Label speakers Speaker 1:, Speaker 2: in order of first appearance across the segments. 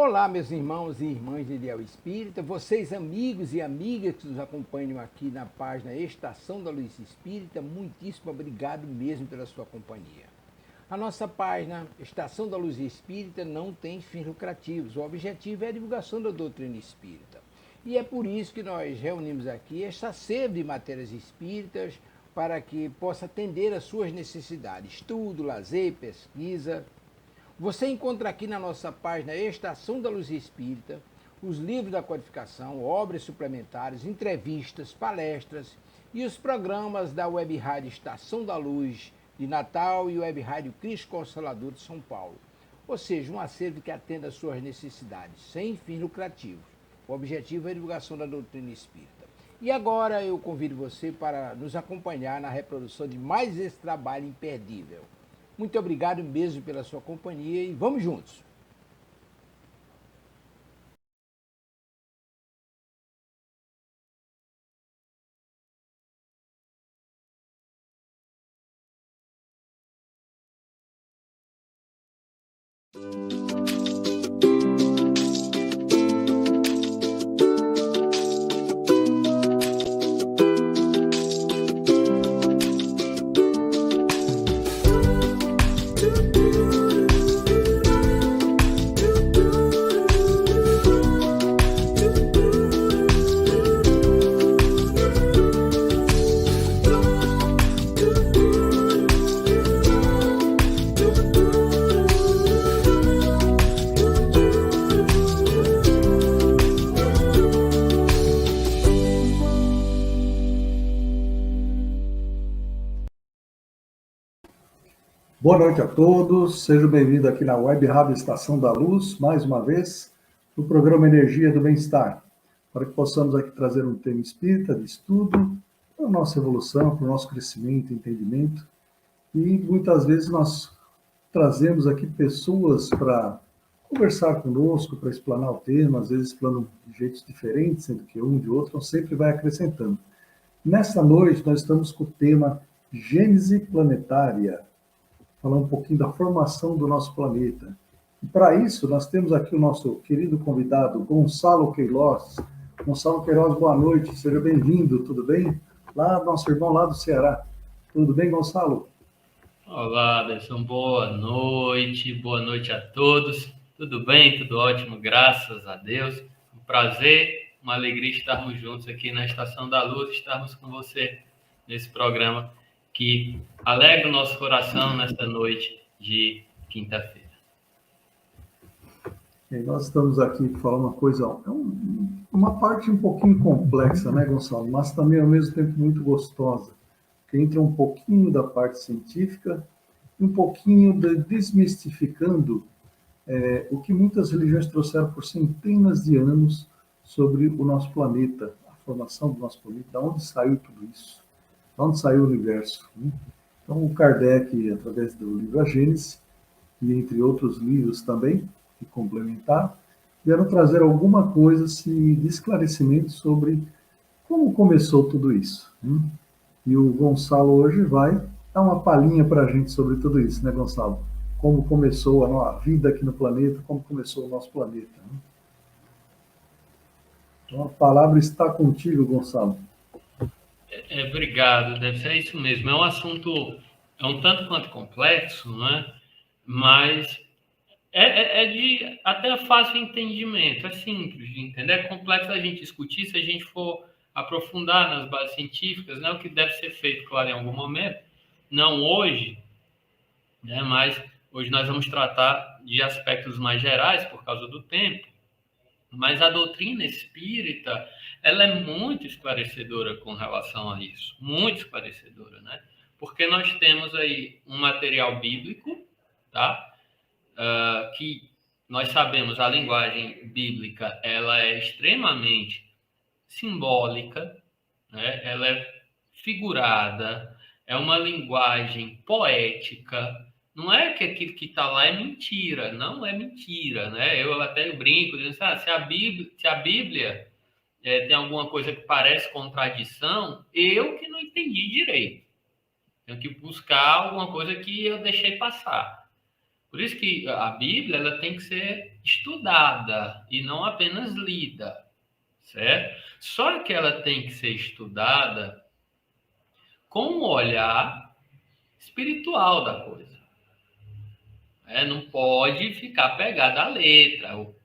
Speaker 1: Olá, meus irmãos e irmãs de Ideal Espírita, vocês amigos e amigas que nos acompanham aqui na página Estação da Luz Espírita, muitíssimo obrigado mesmo pela sua companhia. A nossa página Estação da Luz Espírita não tem fins lucrativos, o objetivo é a divulgação da doutrina espírita. E é por isso que nós reunimos aqui esta sede de matérias espíritas para que possa atender às suas necessidades, estudo, lazer, pesquisa. Você encontra aqui na nossa página Estação da Luz Espírita os livros da codificação, obras suplementares, entrevistas, palestras e os programas da Web Rádio Estação da Luz de Natal e Web Rádio Cristo Consolador de São Paulo. Ou seja, um acervo que atenda às suas necessidades, sem fins lucrativos. O objetivo é a divulgação da doutrina espírita. E agora eu convido você para nos acompanhar na reprodução de mais esse trabalho imperdível. Muito obrigado mesmo pela sua companhia e vamos juntos!
Speaker 2: Boa noite a todos, sejam bem-vindos aqui na Web Rádio Estação da Luz, mais uma vez, no programa Energia do Bem-Estar, para que possamos aqui trazer um tema espírita de estudo para a nossa evolução, para o nosso crescimento e entendimento. E muitas vezes nós trazemos aqui pessoas para conversar conosco, para explanar o tema, às vezes explanam de jeitos diferentes, sendo que um de outro sempre vai acrescentando. Nesta noite nós estamos com o tema Gênese Planetária, falar um pouquinho da formação do nosso planeta. E para isso, nós temos aqui o nosso querido convidado, Gonçalo Queiroz. Gonçalo Queiroz, boa noite, seja bem-vindo, tudo bem? Lá, nosso irmão lá do Ceará. Tudo bem, Gonçalo?
Speaker 3: Olá, Anderson, boa noite a todos. Tudo bem, tudo ótimo, graças a Deus. Um prazer, uma alegria estarmos juntos aqui na Estação da Luz, estarmos com você nesse programa que alegra o nosso coração nesta noite de quinta-feira.
Speaker 2: Nós estamos aqui para falar uma coisa, uma parte um pouquinho complexa, né, Gonçalo? Mas também, ao mesmo tempo, muito gostosa. Que entra um pouquinho da parte científica e um pouquinho de desmistificando o que muitas religiões trouxeram por centenas de anos sobre o nosso planeta, a formação do nosso planeta, de onde saiu tudo isso. Onde saiu o universo. Né? Então, o Kardec, através do livro A Gênese, e entre outros livros também, que complementaram, vieram trazer alguma coisa assim, de esclarecimento sobre como começou tudo isso. Né? E o Gonçalo hoje vai dar uma palhinha para a gente sobre tudo isso, né, Gonçalo? Como começou a vida aqui no planeta, como começou o nosso planeta. Né? Então, a palavra está contigo, Gonçalo.
Speaker 3: Obrigado, deve ser isso mesmo. É um assunto, é um tanto quanto complexo, né? Mas é de até fácil entendimento, é simples de entender. É complexo a gente discutir se a gente for aprofundar nas bases científicas, né? O que deve ser feito, claro, em algum momento. Não hoje, né? Mas hoje nós vamos tratar de aspectos mais gerais por causa do tempo. Mas a doutrina espírita, ela é muito esclarecedora com relação a isso, muito esclarecedora, né? Porque nós temos aí um material bíblico, tá? Que nós sabemos a linguagem bíblica, ela é extremamente simbólica, né? Ela é figurada, é uma linguagem poética. Não é que aquilo que está lá é mentira, não é mentira, né? Eu até brinco, dizendo assim, se a Bíblia tem alguma coisa que parece contradição, eu que não entendi direito. Tenho que buscar alguma coisa que eu deixei passar. Por isso que a Bíblia ela tem que ser estudada e não apenas lida, certo? Só que ela tem que ser estudada com um olhar espiritual da coisa. Não pode ficar pegada à letra. O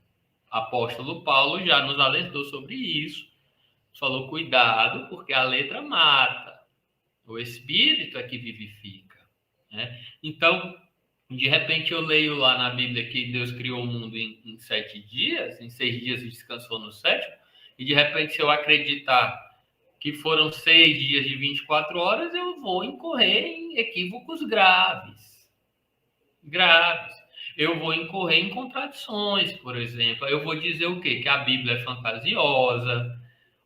Speaker 3: apóstolo Paulo já nos alertou sobre isso. Falou, cuidado, porque a letra mata. O espírito é que vivifica. Então, de repente eu leio lá na Bíblia que Deus criou o mundo em 7 dias, em 6 dias e descansou no 7º, e de repente se eu acreditar que foram 6 dias de 24 horas, eu vou incorrer em equívocos graves. Eu vou incorrer em contradições, por exemplo. Eu vou dizer o quê? Que a Bíblia é fantasiosa,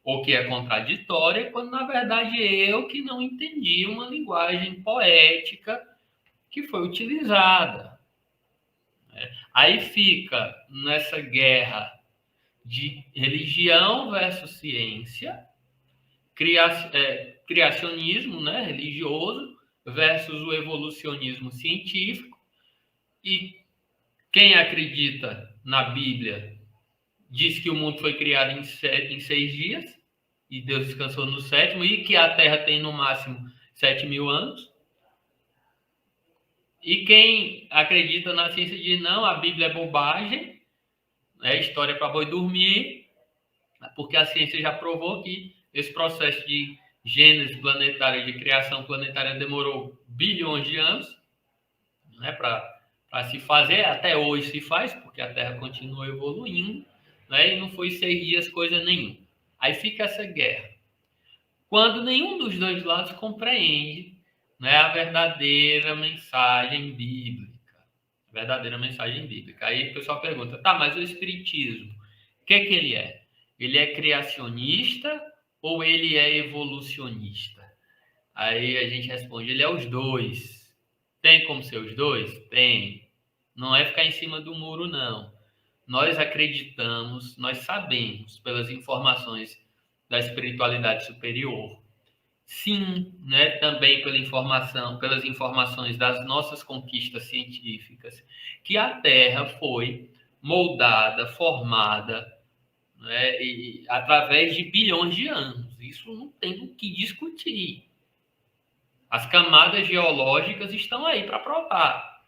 Speaker 3: ou que é contraditória, quando na verdade eu que não entendi uma linguagem poética que foi utilizada. Aí fica nessa guerra de religião versus ciência, criacionismo, religioso versus o evolucionismo científico, e quem acredita na Bíblia diz que o mundo foi criado em 6 dias e Deus descansou no 7º e que a Terra tem no máximo 7.000 anos. E quem acredita na ciência diz, não, a Bíblia é bobagem, é história para boi dormir, porque a ciência já provou que esse processo de gênese planetária, de criação planetária, demorou bilhões de anos para se fazer. Até hoje se faz, porque a Terra continua evoluindo, e não foi 6 dias coisa nenhuma. Aí fica essa guerra. Quando nenhum dos dois lados compreende a verdadeira mensagem bíblica. Aí o pessoal pergunta, tá, mas o espiritismo, o que ele é? Ele é criacionista ou ele é evolucionista? Aí a gente responde, ele é os dois. Tem como ser os dois? Tem. Não é ficar em cima do muro, não. Nós acreditamos, nós sabemos, pelas informações da espiritualidade superior, sim, também pelas informações das nossas conquistas científicas, que a Terra foi moldada, formada, através de bilhões de anos. Isso não tem o que discutir. As camadas geológicas estão aí para provar.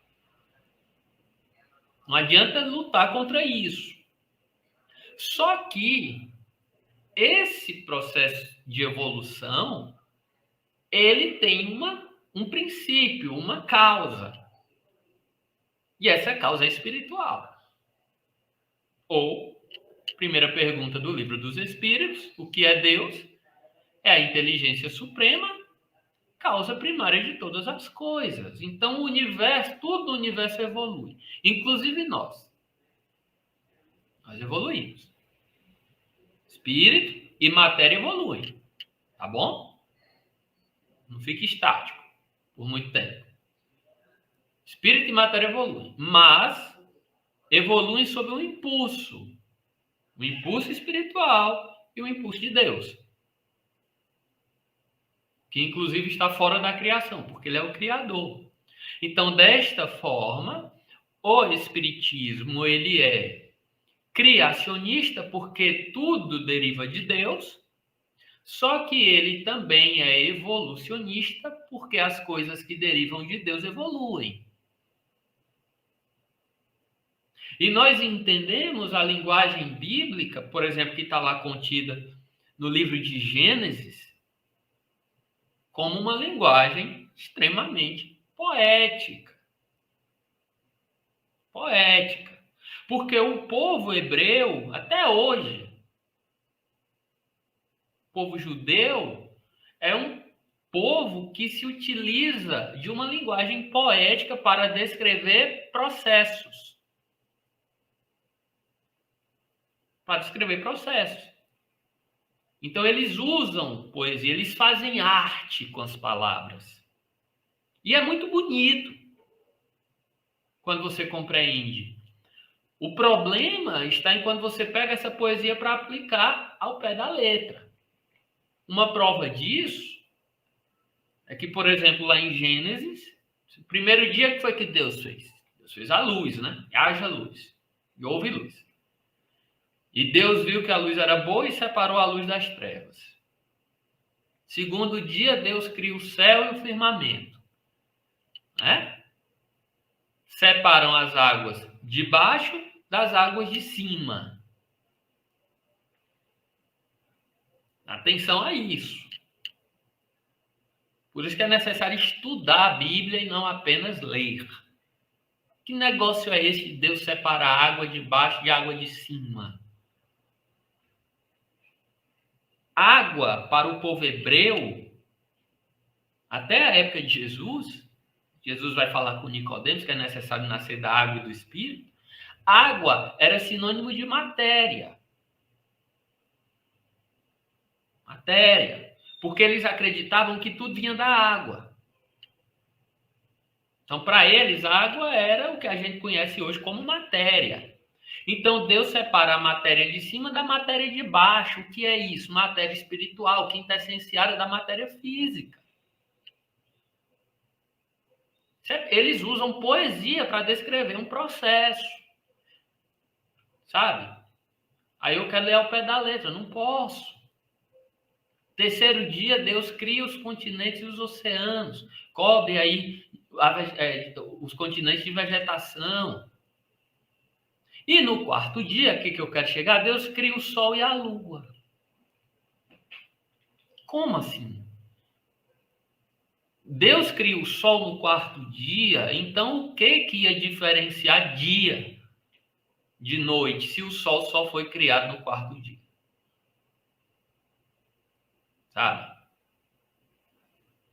Speaker 3: Não adianta lutar contra isso. Só que esse processo de evolução, ele tem um princípio, uma causa. E essa causa é espiritual. Ou, primeira pergunta do Livro dos Espíritos, o que é Deus? É a inteligência suprema, causa primária de todas as coisas. Então, o universo, tudo no universo evolui. Inclusive nós. Nós evoluímos. Espírito e matéria evoluem. Tá bom? Não fique estático por muito tempo. Espírito e matéria evoluem, mas evoluem sob um impulso. O impulso espiritual e o impulso de Deus. Que inclusive está fora da criação, porque ele é o criador. Então, desta forma, o espiritismo ele é criacionista porque tudo deriva de Deus, só que ele também é evolucionista porque as coisas que derivam de Deus evoluem. E nós entendemos a linguagem bíblica, por exemplo, que está lá contida no livro de Gênesis, como uma linguagem extremamente poética. Poética. Porque o povo hebreu, até hoje, o povo judeu, é um povo que se utiliza de uma linguagem poética para descrever processos. Então, eles usam poesia, eles fazem arte com as palavras. E é muito bonito quando você compreende. O problema está em quando você pega essa poesia para aplicar ao pé da letra. Uma prova disso é que, por exemplo, lá em Gênesis, o primeiro dia que foi que Deus fez? Deus fez a luz, né? Haja luz. E houve luz. E Deus viu que a luz era boa e separou a luz das trevas. Segundo dia, Deus cria o céu e o firmamento. Né? Separam as águas de baixo das águas de cima. Atenção a isso. Por isso que é necessário estudar a Bíblia e não apenas ler. Que negócio é esse de Deus separar a água de baixo de água de cima? Água para o povo hebreu, até a época de Jesus, Jesus vai falar com Nicodemos que é necessário nascer da água e do Espírito. Água era sinônimo de matéria. Matéria. Porque eles acreditavam que tudo vinha da água. Então, para eles, a água era o que a gente conhece hoje como matéria. Então, Deus separa a matéria de cima da matéria de baixo. O que é isso? Matéria espiritual, quintessenciária da matéria física. Eles usam poesia para descrever um processo. Sabe? Aí eu quero ler ao pé da letra, não posso. Terceiro dia, Deus cria os continentes e os oceanos. Cobre aí os continentes de vegetação. E no quarto dia, o que eu quero chegar? Deus cria o sol e a lua. Como assim? Deus cria o sol no quarto dia, então o que ia diferenciar dia de noite, se o sol só foi criado no quarto dia? Sabe?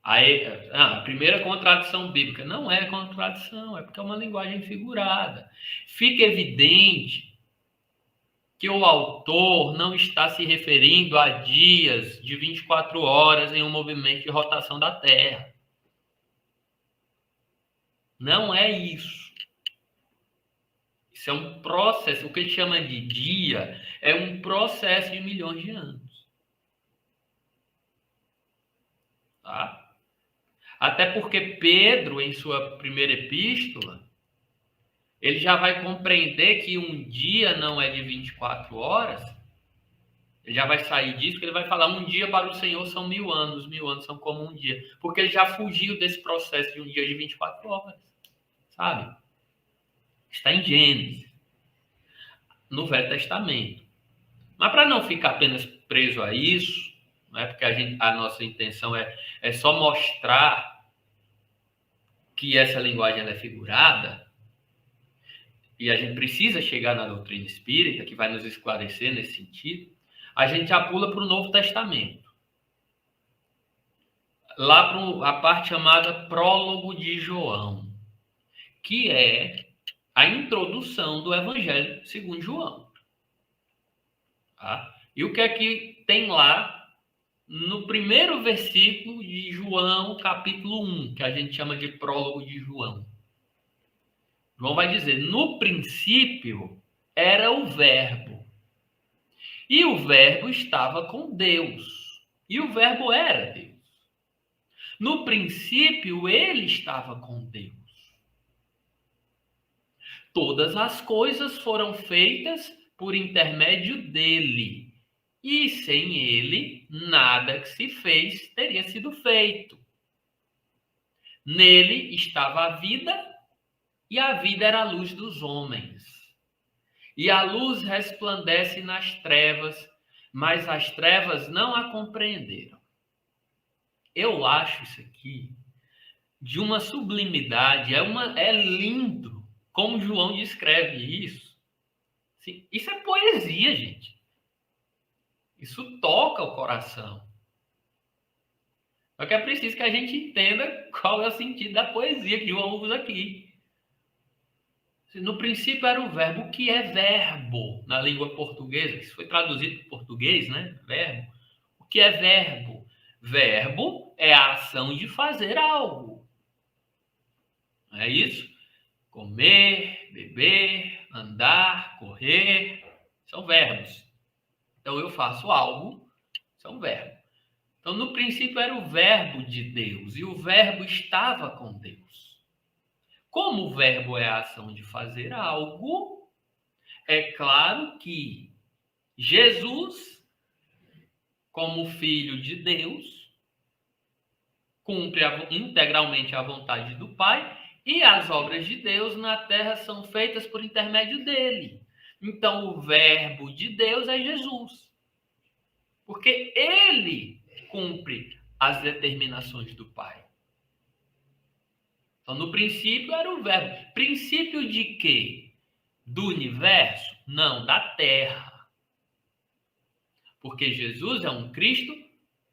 Speaker 3: Aí, a primeira contradição bíblica não é contradição, é porque é uma linguagem figurada. Fica evidente que o autor não está se referindo a dias de 24 horas em um movimento de rotação da Terra. Não é isso. Isso é um processo. O que ele chama de dia é um processo de milhões de anos. Tá? Até porque Pedro, em sua primeira epístola, ele já vai compreender que um dia não é de 24 horas. Ele já vai sair disso, porque ele vai falar: um dia para o Senhor são 1000 anos, 1000 anos são como um dia. Porque ele já fugiu desse processo de um dia de 24 horas. Sabe? Está em Gênesis, no Velho Testamento. Mas para não ficar apenas preso a isso, não é? Porque a nossa intenção é só mostrar que essa linguagem ela é figurada, e a gente precisa chegar na doutrina espírita, que vai nos esclarecer nesse sentido. A gente já pula para o Novo Testamento. Lá para a parte chamada Prólogo de João, que é a introdução do Evangelho segundo João. Tá? E o que é que tem lá no primeiro versículo de João, capítulo 1, que a gente chama de Prólogo de João? João vai dizer: no princípio era o Verbo, e o Verbo estava com Deus, e o Verbo era Deus. No princípio ele estava com Deus. Todas as coisas foram feitas por intermédio dele, e sem ele nada que se fez teria sido feito. Nele estava a vida, e a vida era a luz dos homens. E a luz resplandece nas trevas, mas as trevas não a compreenderam. Eu acho isso aqui de uma sublimidade, é lindo como João descreve isso. Sim, isso é poesia, gente. Isso toca o coração. Só que é preciso que a gente entenda qual é o sentido da poesia que João usa aqui. No princípio era o verbo. O que é verbo na língua portuguesa? Isso foi traduzido para o português, né? Verbo. O que é verbo? Verbo é a ação de fazer algo. Não é isso? Comer, beber, andar, correr, são verbos. Então eu faço algo, são verbos. Então no princípio era o verbo de Deus, e o verbo estava com Deus. Como o verbo é a ação de fazer algo, é claro que Jesus, como Filho de Deus, cumpre integralmente a vontade do Pai, e as obras de Deus na terra são feitas por intermédio dele. Então, o verbo de Deus é Jesus, porque ele cumpre as determinações do Pai. Então, no princípio era o verbo. Princípio de quê? Do universo? Não, da terra. Porque Jesus é um Cristo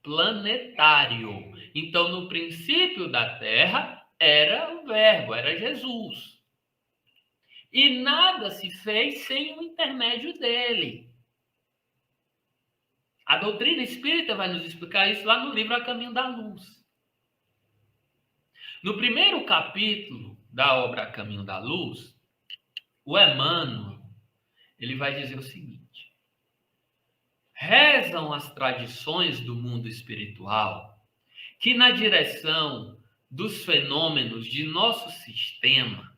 Speaker 3: planetário. Então, no princípio da terra, era o verbo, era Jesus. E nada se fez sem o intermédio dele. A doutrina espírita vai nos explicar isso lá no livro A Caminho da Luz. No primeiro capítulo da obra A Caminho da Luz, o Emmanuel, ele vai dizer o seguinte: rezam as tradições do mundo espiritual que na direção dos fenômenos de nosso sistema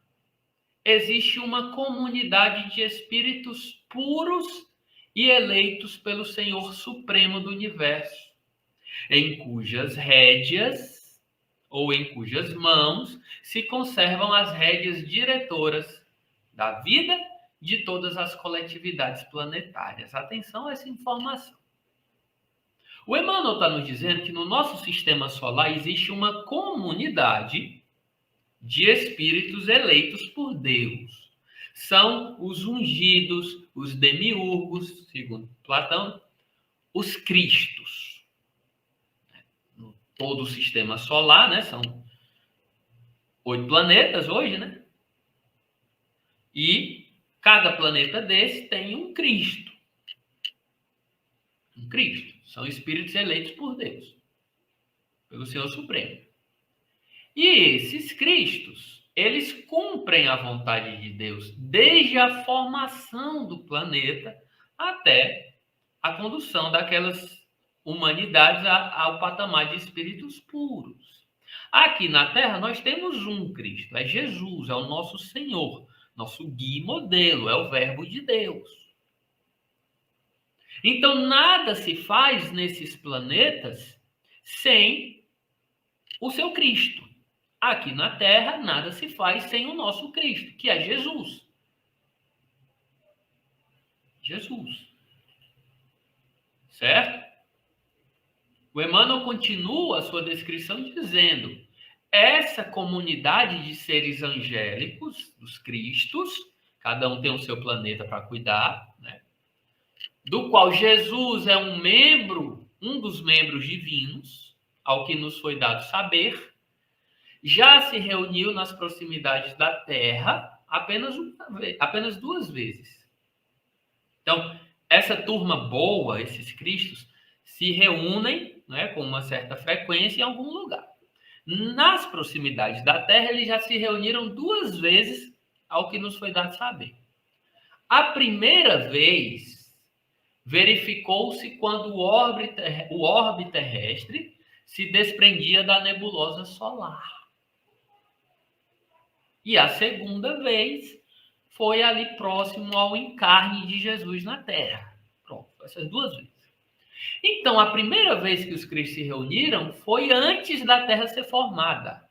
Speaker 3: existe uma comunidade de espíritos puros e eleitos pelo Senhor Supremo do Universo, em cujas rédeas ou em cujas mãos se conservam as rédeas diretoras da vida de todas as coletividades planetárias. Atenção a essa informação. O Emmanuel está nos dizendo que no nosso sistema solar existe uma comunidade de espíritos eleitos por Deus. São os ungidos, os demiurgos, segundo Platão, os cristos. Todo o sistema solar, né? São 8 planetas hoje, né? E cada planeta desse tem um Cristo. Um Cristo. São espíritos eleitos por Deus, pelo Senhor Supremo. E esses Cristos, eles cumprem a vontade de Deus desde a formação do planeta até a condução daquelas humanidades ao patamar de espíritos puros. Aqui na Terra nós temos um Cristo, é Jesus, é o nosso Senhor, nosso guia e modelo, é o Verbo de Deus. Então nada se faz nesses planetas sem o seu Cristo. Aqui na Terra nada se faz sem o nosso Cristo, que é Jesus. Jesus. Certo? O Emmanuel continua a sua descrição dizendo: essa comunidade de seres angélicos, dos Cristos, cada um tem o seu planeta para cuidar, né? Do qual Jesus é um membro, um dos membros divinos, ao que nos foi dado saber, já se reuniu nas proximidades da Terra apenas 2 vezes. Então, essa turma boa, esses Cristos, se reúnem, né, com uma certa frequência em algum lugar. Nas proximidades da Terra, eles já se reuniram 2 vezes, ao que nos foi dado saber. A primeira vez verificou-se quando o orbe terrestre se desprendia da nebulosa solar. E a segunda vez foi ali próximo ao encarne de Jesus na Terra. Pronto, essas 2 vezes. Então, a primeira vez que os Cristos se reuniram foi antes da Terra ser formada.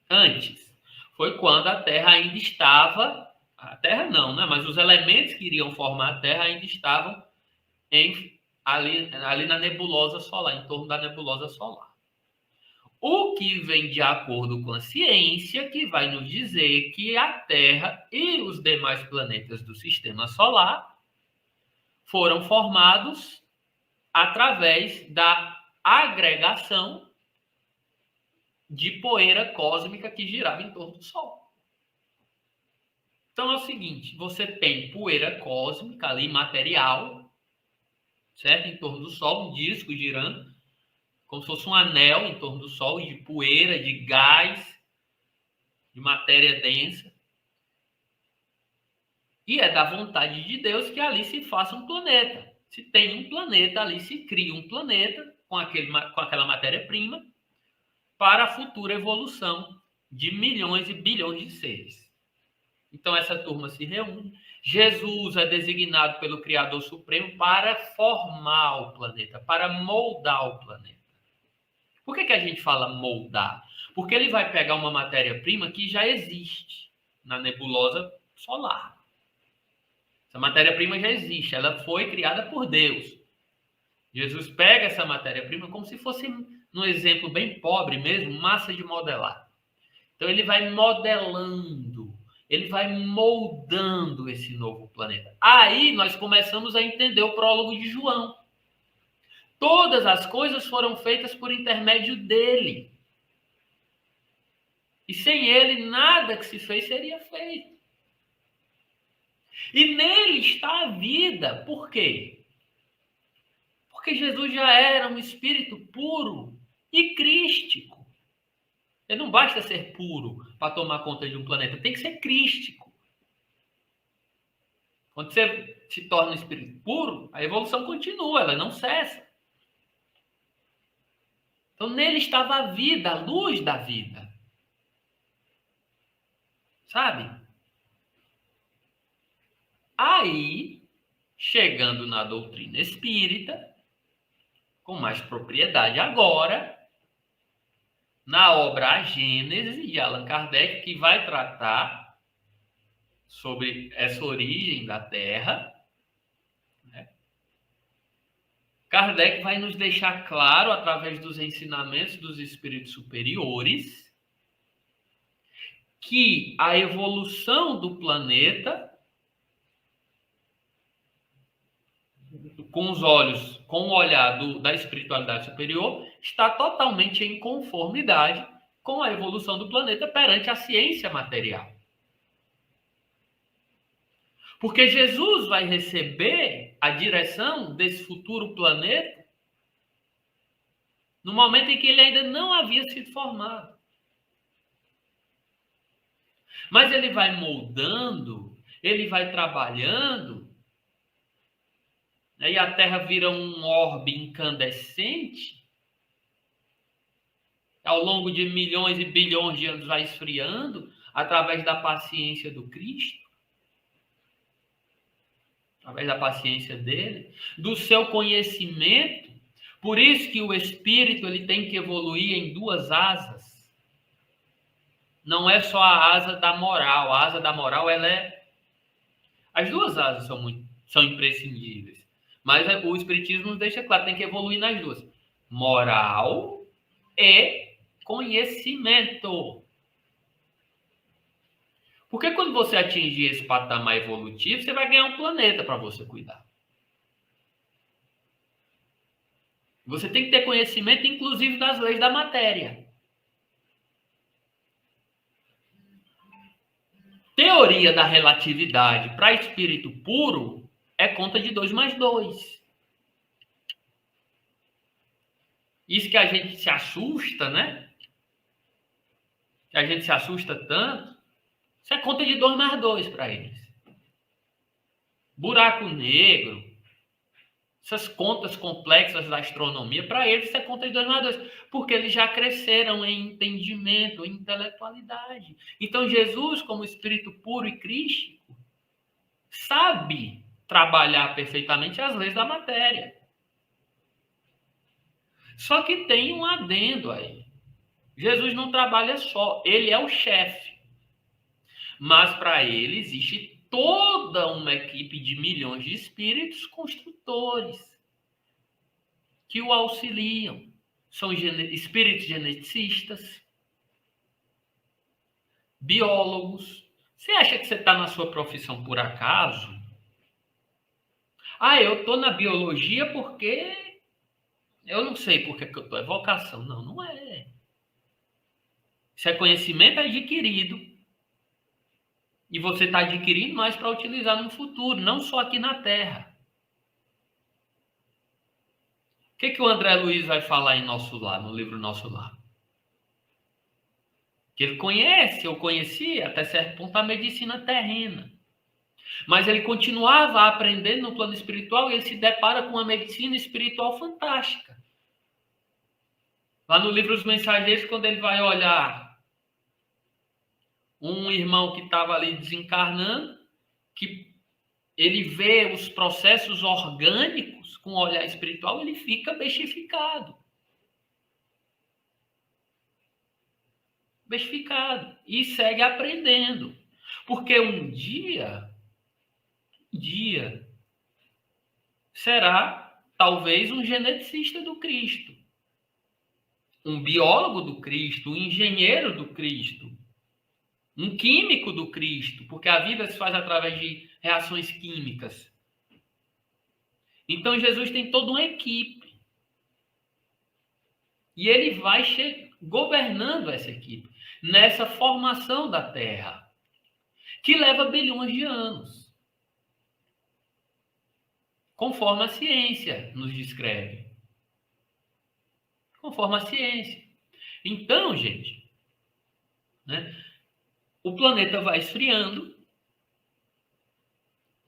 Speaker 3: Antes. Foi quando a Terra ainda estava... A Terra não, né? Mas os elementos que iriam formar a Terra ainda estavam ali na nebulosa solar, em torno da nebulosa solar. O que vem de acordo com a ciência, que vai nos dizer que a Terra e os demais planetas do sistema solar foram formados através da agregação de poeira cósmica que girava em torno do Sol. Então é o seguinte, você tem poeira cósmica ali, material, certo? Em torno do Sol, um disco girando, como se fosse um anel em torno do Sol, de poeira, de gás, de matéria densa. E é da vontade de Deus que ali se faça um planeta. Se tem um planeta, ali se cria um planeta com aquela matéria-prima para a futura evolução de milhões e bilhões de seres. Então, essa turma se reúne. Jesus é designado pelo Criador Supremo para formar o planeta, para moldar o planeta. Por que a gente fala moldar? Porque ele vai pegar uma matéria-prima que já existe na nebulosa solar. Essa matéria-prima já existe, ela foi criada por Deus. Jesus pega essa matéria-prima como se fosse, num exemplo bem pobre mesmo, massa de modelar. Então ele vai modelando, ele vai moldando esse novo planeta. Aí nós começamos a entender o prólogo de João. Todas as coisas foram feitas por intermédio dele. E sem ele, nada que se fez seria feito. E nele está a vida. Por quê? Porque Jesus já era um espírito puro e crístico. Ele não basta ser puro para tomar conta de um planeta, tem que ser crístico. Quando você se torna um espírito puro, a evolução continua, ela não cessa. Então, nele estava a vida, a luz da vida. Sabe? Aí, chegando na doutrina espírita, com mais propriedade agora, na obra A Gênese, de Allan Kardec, que vai tratar sobre essa origem da Terra, né? Kardec vai nos deixar claro, através dos ensinamentos dos espíritos superiores, que a evolução do planeta, com os olhos, com o olhar da espiritualidade superior, está totalmente em conformidade com a evolução do planeta perante a ciência material. Porque Jesus vai receber a direção desse futuro planeta no momento em que ele ainda não havia sido formado. Mas ele vai moldando, ele vai trabalhando, né, e a Terra vira um orbe incandescente. Ao longo de milhões e bilhões de anos vai esfriando através da paciência do Cristo, através da paciência dele, do seu conhecimento. Por isso que o espírito ele tem que evoluir em duas asas. Não é só a asa da moral. A asa da moral, ela é... As duas asas são imprescindíveis. Mas o espiritismo nos deixa claro, tem que evoluir nas duas. Moral e conhecimento. Porque quando você atingir esse patamar evolutivo, você vai ganhar um planeta para você cuidar. Você tem que ter conhecimento, inclusive, das leis da matéria. Teoria da relatividade para espírito puro é conta de 2 mais 2. Isso que a gente se assusta, né? Que a gente se assusta tanto. Isso é conta de 2 mais 2 para eles. Buraco negro, essas contas complexas da astronomia, para eles isso é conta de 2 mais 2. Porque eles já cresceram em entendimento, em intelectualidade. Então, Jesus, como espírito puro e crístico, sabe trabalhar perfeitamente as leis da matéria. Só que tem um adendo aí. Jesus não trabalha só, ele é o chefe. Mas para ele existe toda uma equipe de milhões de espíritos construtores que o auxiliam. São espíritos geneticistas, biólogos. Você acha que você está na sua profissão por acaso? Ah, eu estou na biologia porque eu não sei por que eu estou. É vocação. Não, não é. Isso é conhecimento adquirido. E você está adquirindo mais para utilizar no futuro, não só aqui na Terra. O que o André Luiz vai falar em Nosso Lar, no livro Nosso Lar? Que ele conhece, ou conhecia, até certo ponto, a medicina terrena. Mas ele continuava aprendendo no plano espiritual e ele se depara com uma medicina espiritual fantástica. Lá no livro Os Mensageiros, quando ele vai olhar um irmão que estava ali desencarnando, que ele vê os processos orgânicos com o olhar espiritual, ele fica bestificado. Bestificado. E segue aprendendo. Porque um dia será talvez um geneticista do Cristo, um biólogo do Cristo, um engenheiro do Cristo, um químico do Cristo, porque a vida se faz através de reações químicas. Então Jesus tem toda uma equipe. E ele vai governando essa equipe, nessa formação da Terra, que leva bilhões de anos, conforme a ciência nos descreve. Conforme a ciência. Então, gente, né, o planeta vai esfriando,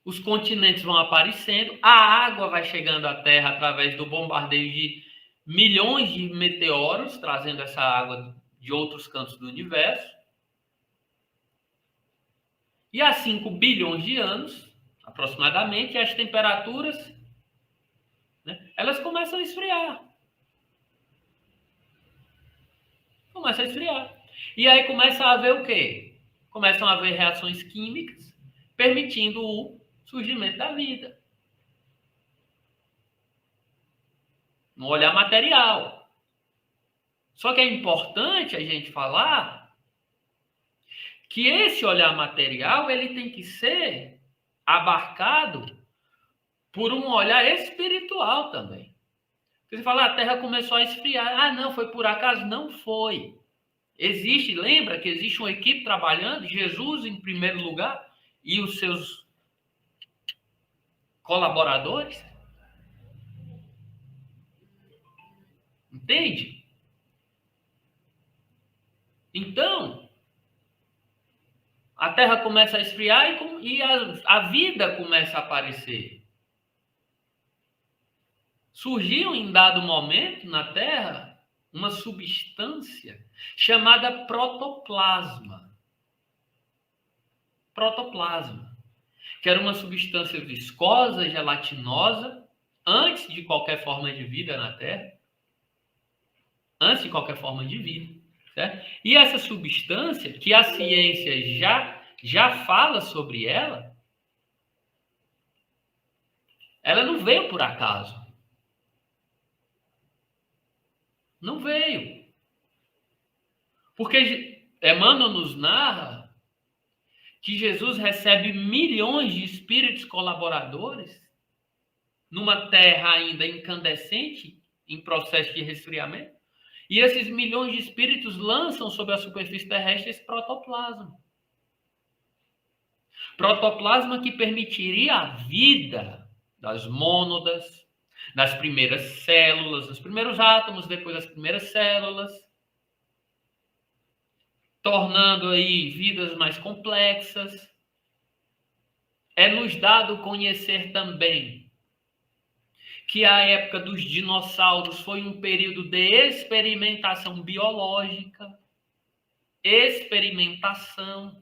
Speaker 3: os continentes vão aparecendo, a água vai chegando à Terra através do bombardeio de milhões de meteoros, trazendo essa água de outros cantos do universo. E há 5 bilhões de anos, aproximadamente, as temperaturas, né, elas começam a esfriar. Começa a esfriar. E aí começa a haver o quê? Começam a haver reações químicas, permitindo o surgimento da vida. No olhar material. Só que é importante a gente falar que esse olhar material ele tem que ser abarcado por um olhar espiritual também. Você fala, a Terra começou a esfriar. Ah, não, foi por acaso? Não foi. Lembra que existe uma equipe trabalhando, Jesus em primeiro lugar e os seus colaboradores? Entende? Então, a Terra começa a esfriar e a vida começa a aparecer. Surgiu em dado momento na Terra uma substância chamada protoplasma. Protoplasma, que era uma substância viscosa, gelatinosa, antes de qualquer forma de vida na Terra. Antes de qualquer forma de vida. Certo? E essa substância, que a ciência já fala sobre ela não veio por acaso. Não veio. Porque Emmanuel nos narra que Jesus recebe milhões de espíritos colaboradores numa terra ainda incandescente, em processo de resfriamento, e esses milhões de espíritos lançam sobre a superfície terrestre esse protoplasma. Protoplasma que permitiria a vida das mônadas, das primeiras células, dos primeiros átomos, depois das primeiras células, tornando aí vidas mais complexas. É nos dado conhecer também que a época dos dinossauros foi um período de experimentação biológica. Experimentação.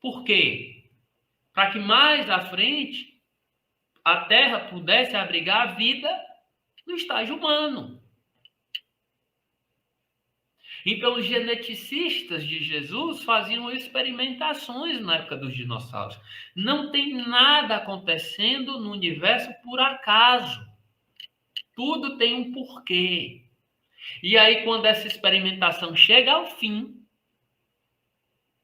Speaker 3: Por quê? Para que mais à frente a Terra pudesse abrigar a vida no estágio humano. Então, os geneticistas de Jesus faziam experimentações na época dos dinossauros. Não tem nada acontecendo no universo por acaso. Tudo tem um porquê. E aí, quando essa experimentação chega ao fim,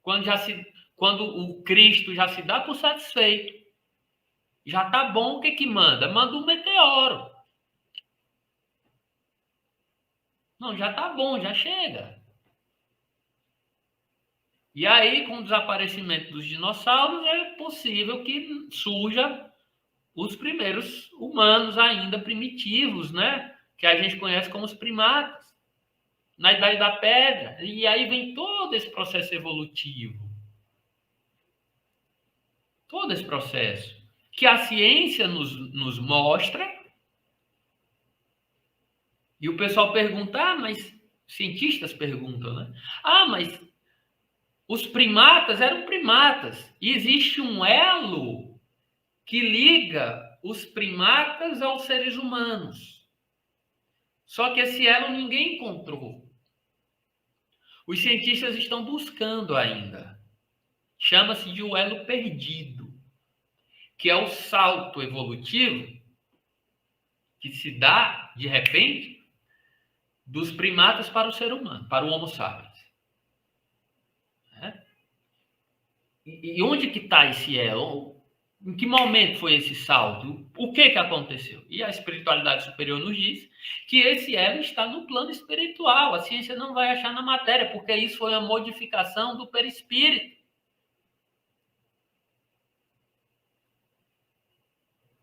Speaker 3: quando o Cristo já se dá por satisfeito, já está bom, o que manda? Manda um meteoro. Não, já está bom, já chega. E aí, com o desaparecimento dos dinossauros, é possível que surja os primeiros humanos ainda primitivos, né? Que a gente conhece como os primatas, na Idade da Pedra. E aí vem todo esse processo evolutivo. Todo esse processo que a ciência nos mostra. E o pessoal pergunta, mas Cientistas perguntam, né? Ah, mas os primatas eram primatas. E existe um elo que liga os primatas aos seres humanos. Só que esse elo ninguém encontrou. Os cientistas estão buscando ainda. Chama-se de o elo perdido, que é o salto evolutivo que se dá, de repente, dos primatas para o ser humano, para o Homo sapiens. E onde que está esse elo? Em que momento foi esse salto? O que aconteceu? E a espiritualidade superior nos diz que esse elo está no plano espiritual. A ciência não vai achar na matéria, porque isso foi uma modificação do perispírito.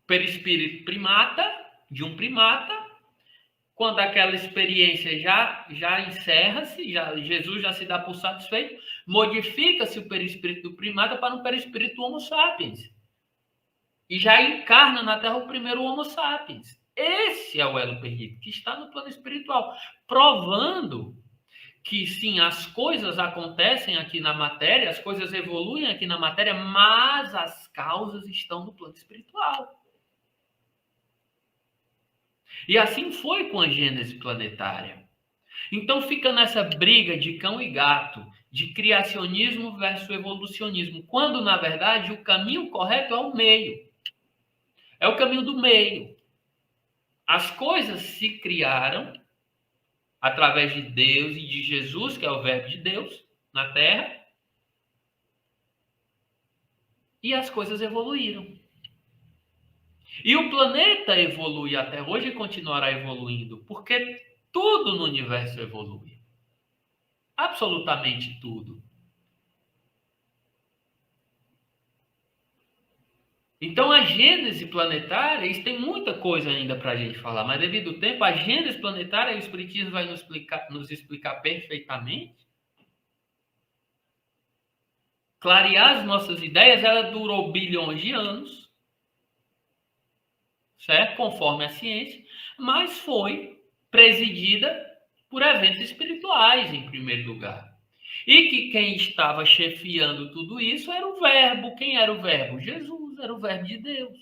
Speaker 3: Perispírito primata, de um primata, quando aquela experiência já encerra-se, Jesus já se dá por satisfeito, modifica-se o perispírito do primata para um perispírito Homo sapiens. E já encarna na Terra o primeiro Homo sapiens. Esse é o elo perdido, que está no plano espiritual, provando que sim, as coisas acontecem aqui na matéria, as coisas evoluem aqui na matéria, mas as causas estão no plano espiritual. E assim foi com a Gênese planetária. Então fica nessa briga de cão e gato, de criacionismo versus evolucionismo, quando, na verdade, o caminho correto é o meio. É o caminho do meio. As coisas se criaram através de Deus e de Jesus, que é o Verbo de Deus, na Terra, e as coisas evoluíram. E o planeta evolui até hoje e continuará evoluindo, porque tudo no universo evolui. Absolutamente tudo. Então, a gênese planetária, isso tem muita coisa ainda para a gente falar, mas devido ao tempo, a gênese planetária, o Espiritismo vai nos explicar perfeitamente. Clarear as nossas ideias, ela durou bilhões de anos, certo? Conforme a ciência, mas foi presidida por eventos espirituais, em primeiro lugar. E que quem estava chefiando tudo isso era o Verbo. Quem era o Verbo? Jesus, era o Verbo de Deus.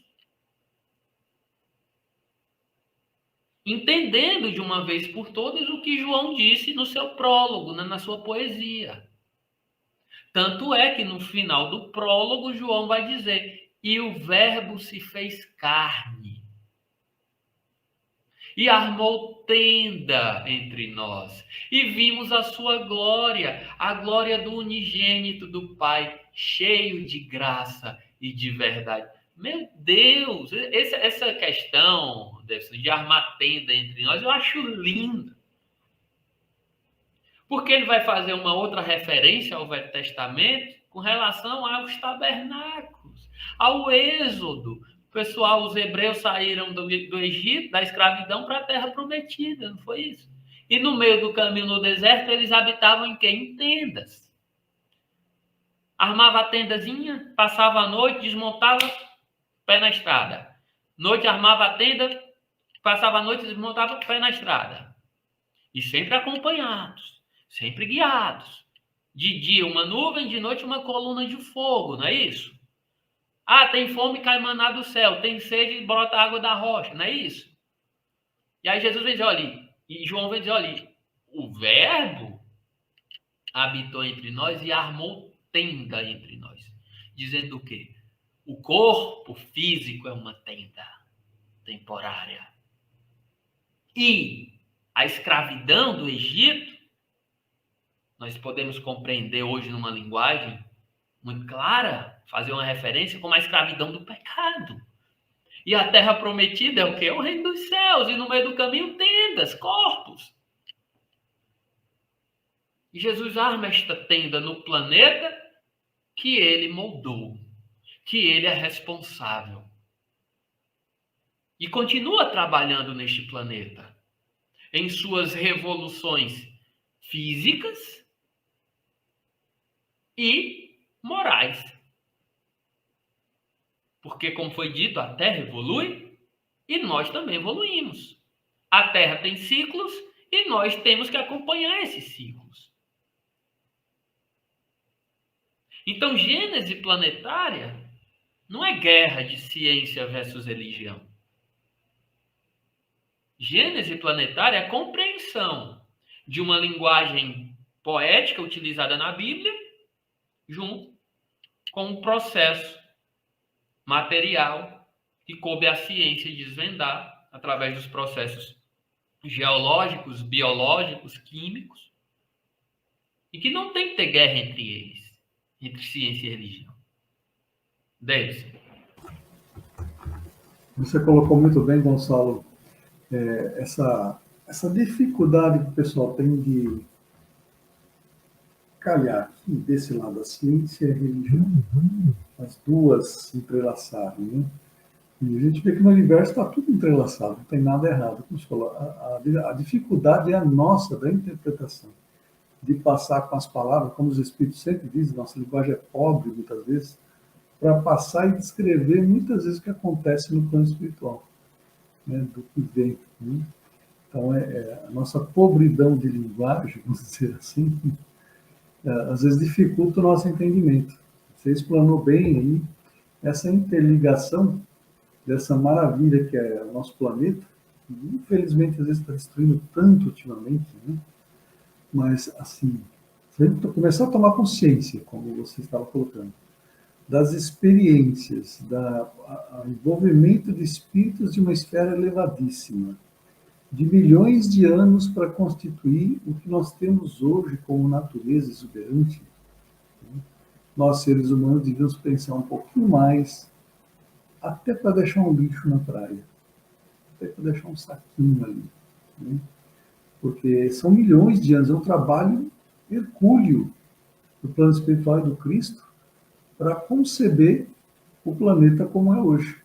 Speaker 3: Entendendo de uma vez por todas o que João disse no seu prólogo, na sua poesia. Tanto é que no final do prólogo, João vai dizer: e o Verbo se fez carne e armou tenda entre nós, e vimos a sua glória, a glória do unigênito do Pai, cheio de graça e de verdade. Meu Deus, essa questão de armar tenda entre nós, eu acho linda. Porque ele vai fazer uma outra referência ao Velho Testamento com relação aos tabernáculos, ao Êxodo. Pessoal, os hebreus saíram do Egito, da escravidão, para a Terra Prometida, não foi isso? E no meio do caminho no deserto, eles habitavam em quê? Em tendas. Armava a tendazinha, passava a noite, desmontava, pé na estrada. Noite armava a tenda, passava a noite, desmontava, pé na estrada. E sempre acompanhados, sempre guiados. De dia uma nuvem, de noite uma coluna de fogo, não é isso? Ah, tem fome, cai maná do céu. Tem sede, brota água da rocha. Não é isso? E aí Jesus vem dizer, olha, e João vem dizer, olha, o Verbo habitou entre nós e armou tenda entre nós. Dizendo o quê? O corpo físico é uma tenda temporária. E a escravidão do Egito, nós podemos compreender hoje numa linguagem muito clara, fazer uma referência como a escravidão do pecado. E a terra prometida é o quê? É o reino dos céus. E no meio do caminho, tendas, corpos. E Jesus arma esta tenda no planeta que ele moldou, que ele é responsável. E continua trabalhando neste planeta, em suas revoluções físicas e morais. Porque, como foi dito, a Terra evolui e nós também evoluímos. A Terra tem ciclos E nós temos que acompanhar esses ciclos. Então, Gênese planetária não é guerra de ciência versus religião. Gênese planetária é a compreensão de uma linguagem poética utilizada na Bíblia, junto com um processo material que coube à ciência desvendar através dos processos geológicos, biológicos, químicos, e que não tem que ter guerra entre eles, entre ciência e religião. Davis.
Speaker 2: Você colocou muito bem, Gonçalo, essa dificuldade que o pessoal tem de calhar aqui desse lado a ciência e a religião, as duas se entrelaçarem, né? E a gente vê que no universo está tudo entrelaçado, não tem nada errado. Como você falou, a dificuldade é a nossa, da interpretação, de passar com as palavras, como os Espíritos sempre dizem, nossa linguagem é pobre muitas vezes, para passar e descrever muitas vezes o que acontece no plano espiritual, né, do que vem. Né? Então, a nossa pobridão de linguagem, vamos dizer assim, às vezes dificulta o nosso entendimento. Você explanou bem aí essa interligação dessa maravilha que é o nosso planeta, que infelizmente às vezes está destruindo tanto ultimamente, né? Mas, assim, se a gente começar a tomar consciência, como você estava colocando, das experiências, do envolvimento de espíritos de uma esfera elevadíssima, de milhões de anos para constituir o que nós temos hoje como natureza exuberante, né? Nós, seres humanos, devemos pensar um pouquinho mais, até para deixar um lixo na praia, até para deixar um saquinho ali, né? Porque são milhões de anos, é um trabalho hercúleo do plano espiritual e do Cristo para conceber o planeta como é hoje,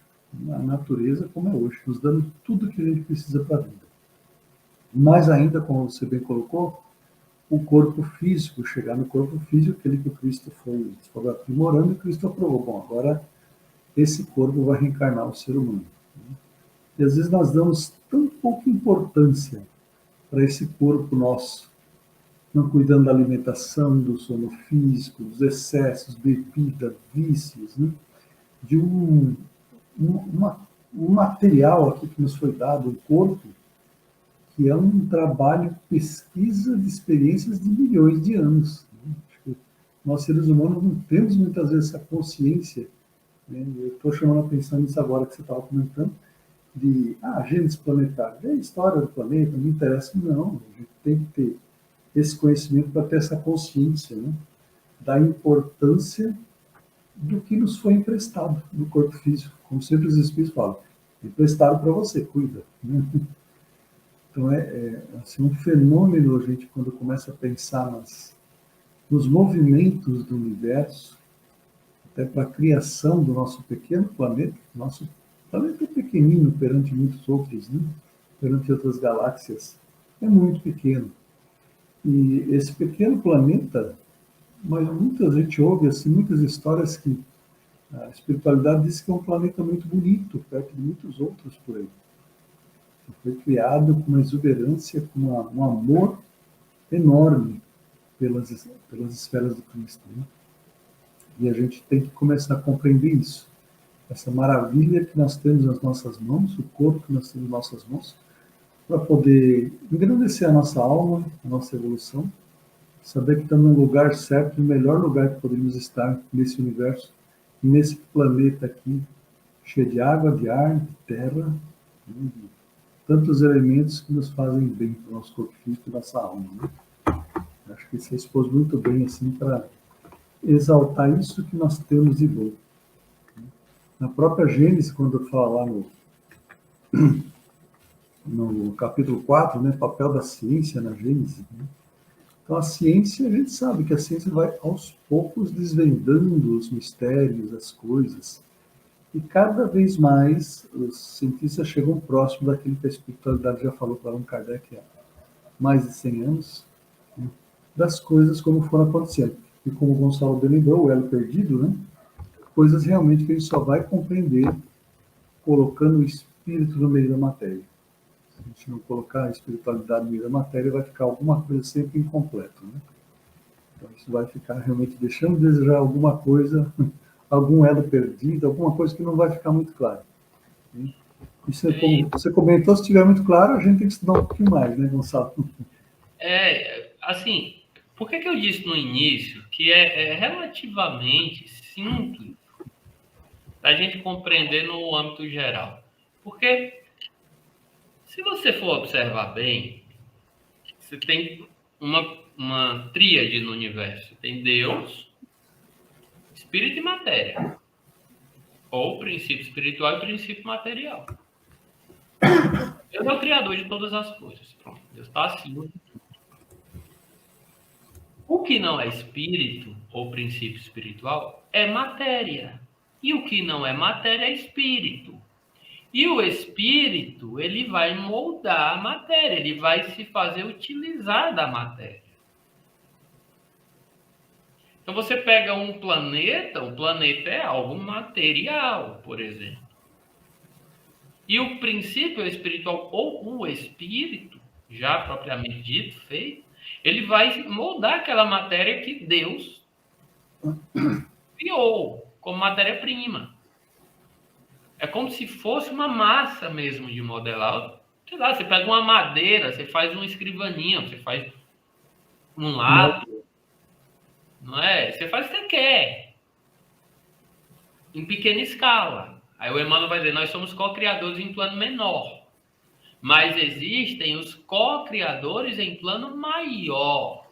Speaker 2: a natureza como é hoje, nos dando tudo que a gente precisa para a vida. Mais ainda, como você bem colocou, o corpo físico, chegar no corpo físico, aquele que o Cristo foi aprimorando, e o Cristo aprovou. Bom, agora esse corpo vai reencarnar o ser humano. E às vezes nós damos tão pouca importância para esse corpo nosso, não cuidando da alimentação, do sono físico, dos excessos, bebida, vícios, né? De um material aqui que nos foi dado, o corpo, que é um trabalho, pesquisa de experiências de milhões de anos. Né? Acho que nós, seres humanos, não temos muitas vezes essa consciência, né? Eu estou chamando a atenção nisso agora que você estava comentando, de Gênese planetária, é a história do planeta, não me interessa, não. A gente tem que ter esse conhecimento para ter essa consciência, né, da importância do que nos foi emprestado no corpo físico. Como sempre os Espíritos falam, emprestado para você, cuida. Né? Então assim, um fenômeno, a gente, quando começa a pensar nos movimentos do universo, até para a criação do nosso pequeno planeta, nosso planeta é pequenino perante muitos outros, né? Perante outras galáxias, é muito pequeno. E esse pequeno planeta, mas muita gente ouve assim, muitas histórias que a espiritualidade diz que é um planeta muito bonito, perto de muitos outros por aí. Foi criado com uma exuberância, com um amor enorme pelas esferas do Cristo. Né? E a gente tem que começar a compreender isso. Essa maravilha que nós temos nas nossas mãos, o corpo que nós temos nas nossas mãos, para poder engrandecer a nossa alma, a nossa evolução, saber que estamos no lugar certo, no melhor lugar que podemos estar nesse universo, nesse planeta aqui, cheio de água, de ar, de terra, de tantos elementos que nos fazem bem para o nosso corpo físico e nossa alma. Né? Acho que você expôs muito bem assim para exaltar isso que nós temos de bom. Na própria Gênesis, quando fala lá no capítulo 4, né, papel da ciência na Gênesis. Né? Então, a ciência, a gente sabe que a ciência vai aos poucos desvendando os mistérios, as coisas. E cada vez mais os cientistas chegam próximo daquilo que a espiritualidade já falou para Allan Kardec há mais de 100 anos, né, das coisas como foram acontecendo. E como o Gonçalo bem lembrou, o elo perdido, né? Coisas realmente que a gente só vai compreender colocando o espírito no meio da matéria. A gente gente não colocar a espiritualidade no meio da matéria, vai ficar alguma coisa sempre incompleta, né? Então, isso vai ficar realmente deixando de desejar alguma coisa, algum elo perdido, alguma coisa que não vai ficar muito clara. Isso, como você comentou, se estiver muito claro, a gente tem que estudar um pouquinho mais, né, Gonçalo?
Speaker 3: Assim, por que eu disse no início que é relativamente simples a gente compreender no âmbito geral? Porque, se você for observar bem, você tem uma tríade no universo. Tem Deus, espírito e matéria. Ou princípio espiritual e princípio material. Deus é o criador de todas as coisas. Pronto, Deus está acima de tudo. O que não é espírito ou princípio espiritual é matéria. E o que não é matéria é espírito. E o espírito, ele vai moldar a matéria, ele vai se fazer utilizar da matéria. Então você pega um planeta, o planeta é algo material, por exemplo. E o princípio espiritual, ou o espírito, já propriamente dito, feito, ele vai moldar aquela matéria que Deus criou como matéria-prima. É como se fosse uma massa mesmo de modelar. Sei lá, você pega uma madeira, você faz uma escrivaninha, você faz um lápis, não é? Você faz o que você quer, em pequena escala. Aí o Emmanuel vai dizer, nós somos co-criadores em plano menor. Mas existem os co-criadores em plano maior.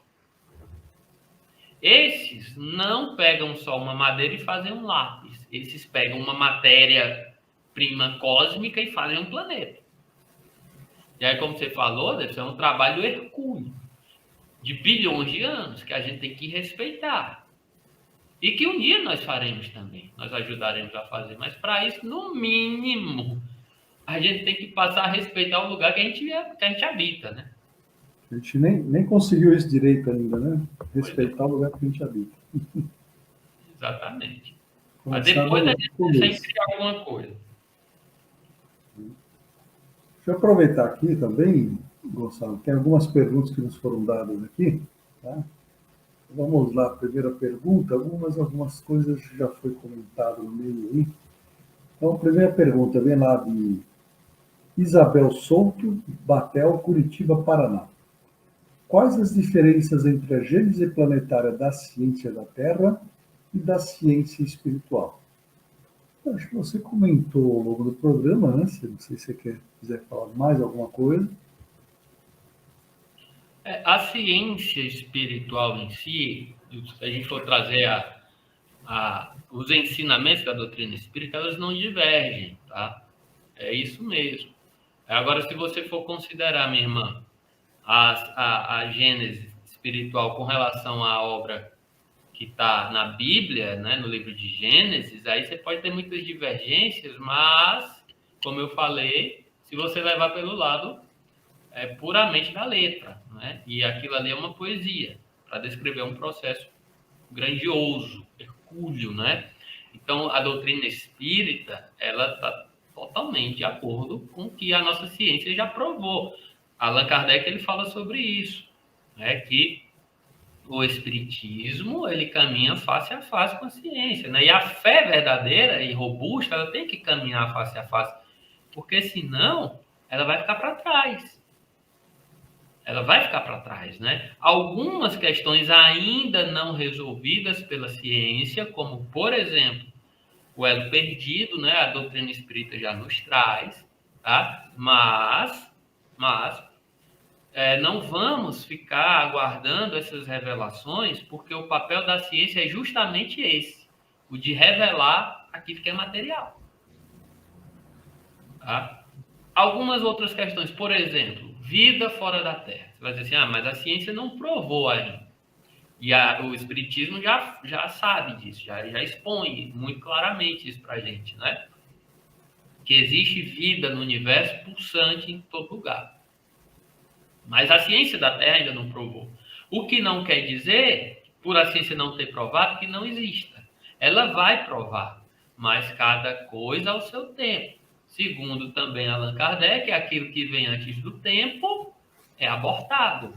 Speaker 3: Esses não pegam só uma madeira e fazem um lápis. Esses pegam uma matéria-prima cósmica e fazem um planeta. E aí, como você falou, deve ser um trabalho hercúleo, de bilhões de anos, que a gente tem que respeitar. E que um dia nós faremos também. Nós ajudaremos a fazer. Mas para isso, no mínimo, a gente tem que passar a respeitar o lugar que a gente habita, né?
Speaker 2: A gente nem conseguiu esse direito ainda, né? Respeitar o lugar que a gente habita.
Speaker 3: Exatamente.
Speaker 2: Mas
Speaker 3: depois a gente consegue criar alguma coisa.
Speaker 2: Deixa eu aproveitar aqui também, Gonçalo, tem algumas perguntas que nos foram dadas aqui, tá? Vamos lá, primeira pergunta, algumas coisas já foi comentado no meio aí. Então, a primeira pergunta vem lá de Isabel Souto, Batel, Curitiba, Paraná. Quais as diferenças entre a gênese planetária da ciência da Terra e da ciência espiritual? Eu acho que você comentou ao longo do programa, né? Não sei se você quiser falar mais alguma coisa.
Speaker 3: A ciência espiritual em si, se a gente for trazer os ensinamentos da doutrina espírita, elas não divergem, tá? É isso mesmo. Agora, se você for considerar, minha irmã, a gênese espiritual com relação à obra que está na Bíblia, né, no livro de Gênesis, aí você pode ter muitas divergências, mas, como eu falei, se você levar pelo lado puramente da letra, né? E aquilo ali é uma poesia, para descrever um processo grandioso, hercúleo, né? Então, a doutrina espírita, ela está totalmente de acordo com o que a nossa ciência já provou. Allan Kardec, ele fala sobre isso, né? Que o espiritismo, ele caminha face a face com a ciência, né? E a fé verdadeira e robusta, ela tem que caminhar face a face, porque senão ela vai ficar para trás. Ela vai ficar para trás, né? Algumas questões ainda não resolvidas pela ciência, como, por exemplo, o elo perdido, né? A doutrina espírita já nos traz, tá? Mas não vamos ficar aguardando essas revelações, porque o papel da ciência é justamente esse, o de revelar aquilo que é material. Tá? Algumas outras questões, por exemplo, vida fora da Terra. Você vai dizer assim, mas a ciência não provou ainda. E o Espiritismo já sabe disso, já expõe muito claramente isso para a gente, né? Que existe vida no universo pulsante em todo lugar. Mas a ciência da Terra ainda não provou. O que não quer dizer, por a ciência não ter provado, que não exista. Ela vai provar, mas cada coisa ao seu tempo. segundo também Allan Kardec, aquilo que vem antes do tempo é abortado,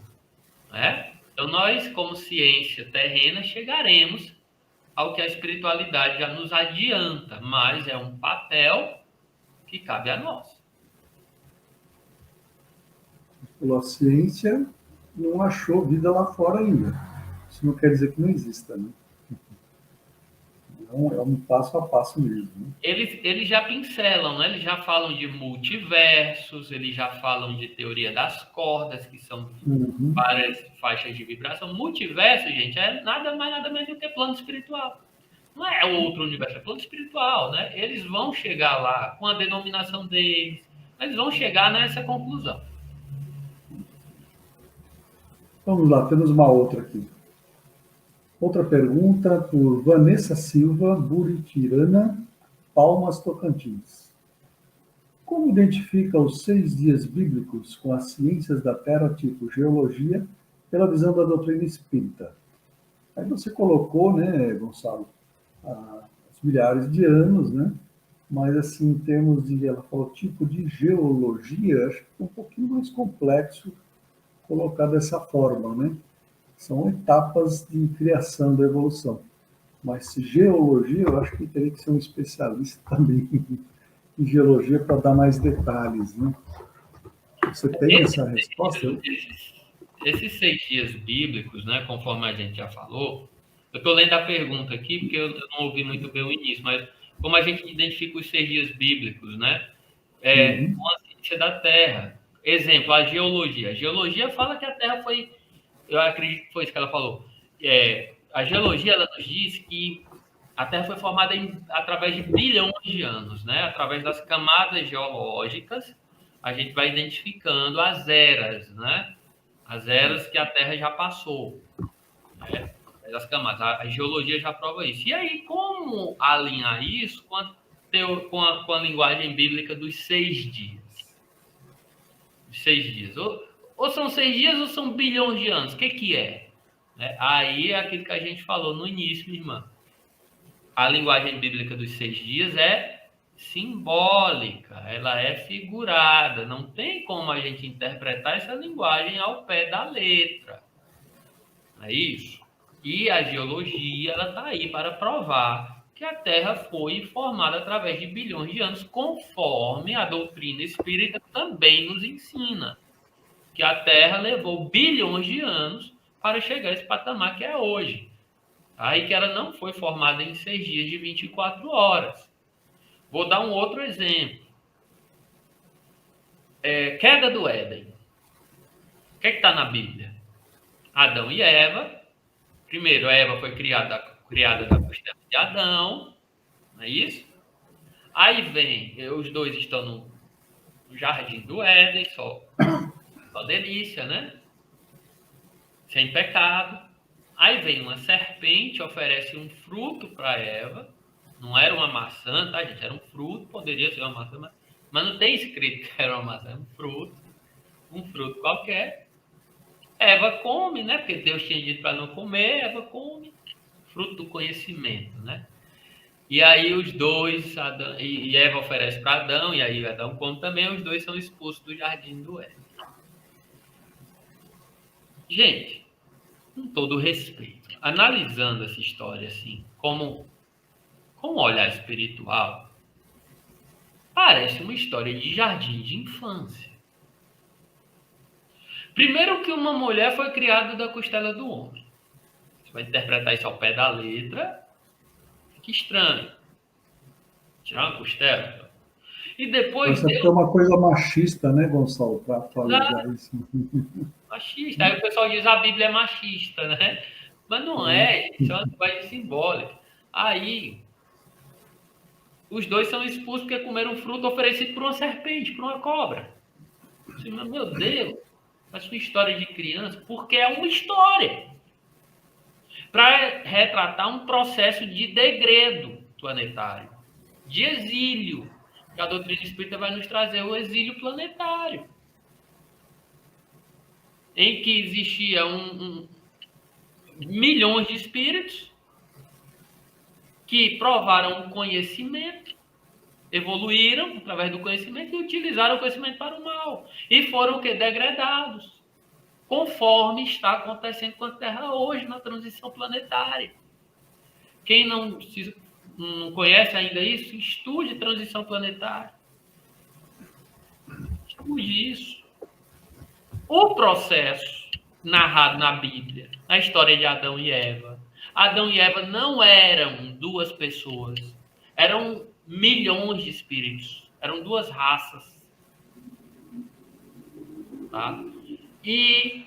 Speaker 3: né? Então, nós, como ciência terrena, chegaremos ao que a espiritualidade já nos adianta, mas é um papel que cabe a nós.
Speaker 2: A ciência não achou vida lá fora ainda. Isso não quer dizer que não exista, né? Então, é um passo a passo mesmo. Né?
Speaker 3: Eles já pincelam, né? Eles já falam de multiversos, eles já falam de teoria das cordas, que são várias faixas de vibração. Multiverso, gente, é nada mais nada menos do que plano espiritual. Não é outro universo, é plano espiritual, né? Eles vão chegar lá com a denominação deles, eles vão chegar nessa conclusão.
Speaker 2: Vamos lá, temos uma outra aqui. Outra pergunta por Vanessa Silva, Buritirana, Palmas, Tocantins. Como identifica os 6 dias bíblicos com as ciências da Terra, tipo geologia, pela visão da doutrina espírita? Aí você colocou, né, Gonçalo, os milhares de anos, né? Mas, assim, em termos de, ela falou, tipo de geologia, acho que é um pouquinho mais complexo colocar dessa forma, né? São etapas de criação da evolução. Mas geologia, eu acho que teria que ser um especialista também em geologia para dar mais detalhes, né? Você tem essa resposta?
Speaker 3: Esses 6 dias bíblicos, né, conforme a gente já falou, eu estou lendo a pergunta aqui, porque eu não ouvi muito bem o início, mas como a gente identifica os 6 dias bíblicos, né? Com a ciência da Terra. Exemplo, a geologia. A geologia fala que a Terra foi... Eu acredito que foi isso que ela falou. A geologia, ela nos diz que a Terra foi formada através de bilhões de anos, né? Através das camadas geológicas, a gente vai identificando as eras, né? As eras que a Terra já passou, né? Das camadas. A geologia já prova isso. E aí, como alinhar isso com a linguagem bíblica dos 6 dias? Os 6 dias. Ou são 6 dias ou são bilhões de anos? O que é? Aí é aquilo que a gente falou no início, minha irmã. A linguagem bíblica dos 6 dias é simbólica, ela é figurada. Não tem como a gente interpretar essa linguagem ao pé da letra. É isso? E a geologia, ela está aí para provar que a Terra foi formada através de bilhões de anos, conforme a doutrina espírita também nos ensina. Que a Terra levou bilhões de anos para chegar a esse patamar que é hoje. Aí que ela não foi formada em 6 dias de 24 horas. Vou dar um outro exemplo. Queda do Éden. O que está na Bíblia? Adão e Eva. Primeiro, a Eva foi criada da costela de Adão. Não é isso? Aí vem, os dois estão no jardim do Éden, só delícia, né? Sem pecado. Aí vem uma serpente, oferece um fruto para Eva. Não era uma maçã, tá, gente? Era um fruto, poderia ser uma maçã, mas não tem escrito que era uma maçã, um fruto qualquer. Eva come, né? Porque Deus tinha dito para não comer, Eva come. Fruto do conhecimento, né? E aí os dois, Adão, e Eva oferece para Adão, e aí Adão come também, os dois são expulsos do jardim do Éden. Gente, com todo respeito, analisando essa história assim, como olhar espiritual, parece uma história de jardim de infância. Primeiro que uma mulher foi criada da costela do homem. Você vai interpretar isso ao pé da letra, que estranho. Tirar uma costela. E depois...
Speaker 2: Parece até uma coisa machista, né, Gonçalo, para atualizar isso.
Speaker 3: Machista. Aí o pessoal diz que a Bíblia é machista, né? Mas não é, isso é uma linguagem simbólica. Aí, os dois são expulsos porque comeram um fruto oferecido por uma serpente, por uma cobra. Assim, meu Deus, mas uma história de criança, porque é uma história. Para retratar um processo de degredo planetário, de exílio. Que a doutrina espírita vai nos trazer o exílio planetário. Em que existia milhões de espíritos que provaram um conhecimento evoluíram através do conhecimento e utilizaram o conhecimento para o mal. E foram o quê? Degradados, conforme está acontecendo com a Terra hoje na transição planetária. Quem não conhece ainda isso, estude transição planetária. Estude isso. O processo narrado na Bíblia, na história de Adão e Eva. Adão e Eva não eram duas pessoas, eram milhões de espíritos, eram duas raças. Tá? E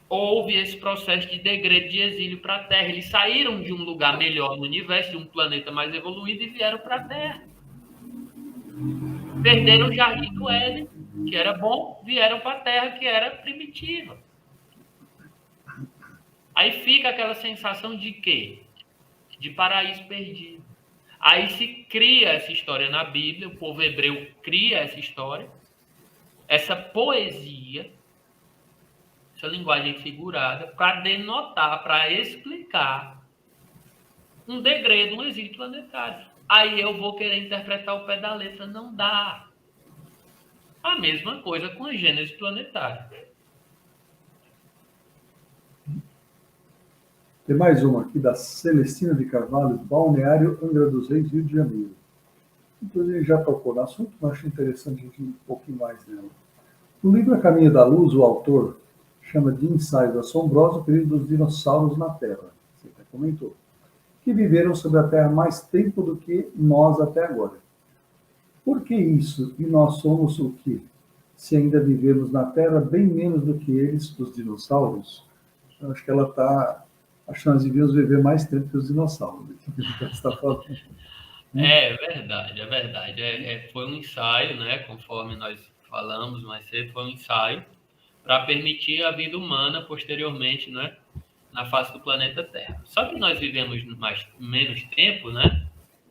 Speaker 3: houve esse processo de degredo, de exílio para a Terra. Eles saíram de um lugar melhor no universo, de um planeta mais evoluído, e vieram para a Terra. Perderam o Jardim do Éden, que era bom, vieram para a Terra, que era primitiva. Aí fica aquela sensação de quê? De paraíso perdido. Aí se cria essa história na Bíblia, o povo hebreu cria essa história, essa poesia, essa linguagem figurada, para denotar, para explicar um degredo, um exílio planetário. Aí eu vou querer interpretar o pé da letra, não dá. A mesma coisa com a Gênese planetária.
Speaker 2: Tem mais uma aqui da Celestina de Carvalho, Balneário Angra dos Reis, Rio de Janeiro. Inclusive, já tocou no assunto, mas acho interessante a gente ir um pouquinho mais nela. No livro A Caminho da Luz, o autor chama de ensaios assombrosos o período dos dinossauros na Terra, você até comentou, que viveram sobre a Terra mais tempo do que nós até agora. Por que isso? E nós somos o quê? Se ainda vivemos na Terra bem menos do que eles, os dinossauros? Eu acho que ela está achando que devíamos viver mais tempo que os dinossauros.
Speaker 3: É verdade, é verdade. Foi um ensaio, né? Conforme nós falamos mais cedo, foi um ensaio para permitir a vida humana posteriormente, né? Na face do planeta Terra. Só que nós vivemos menos tempo, né?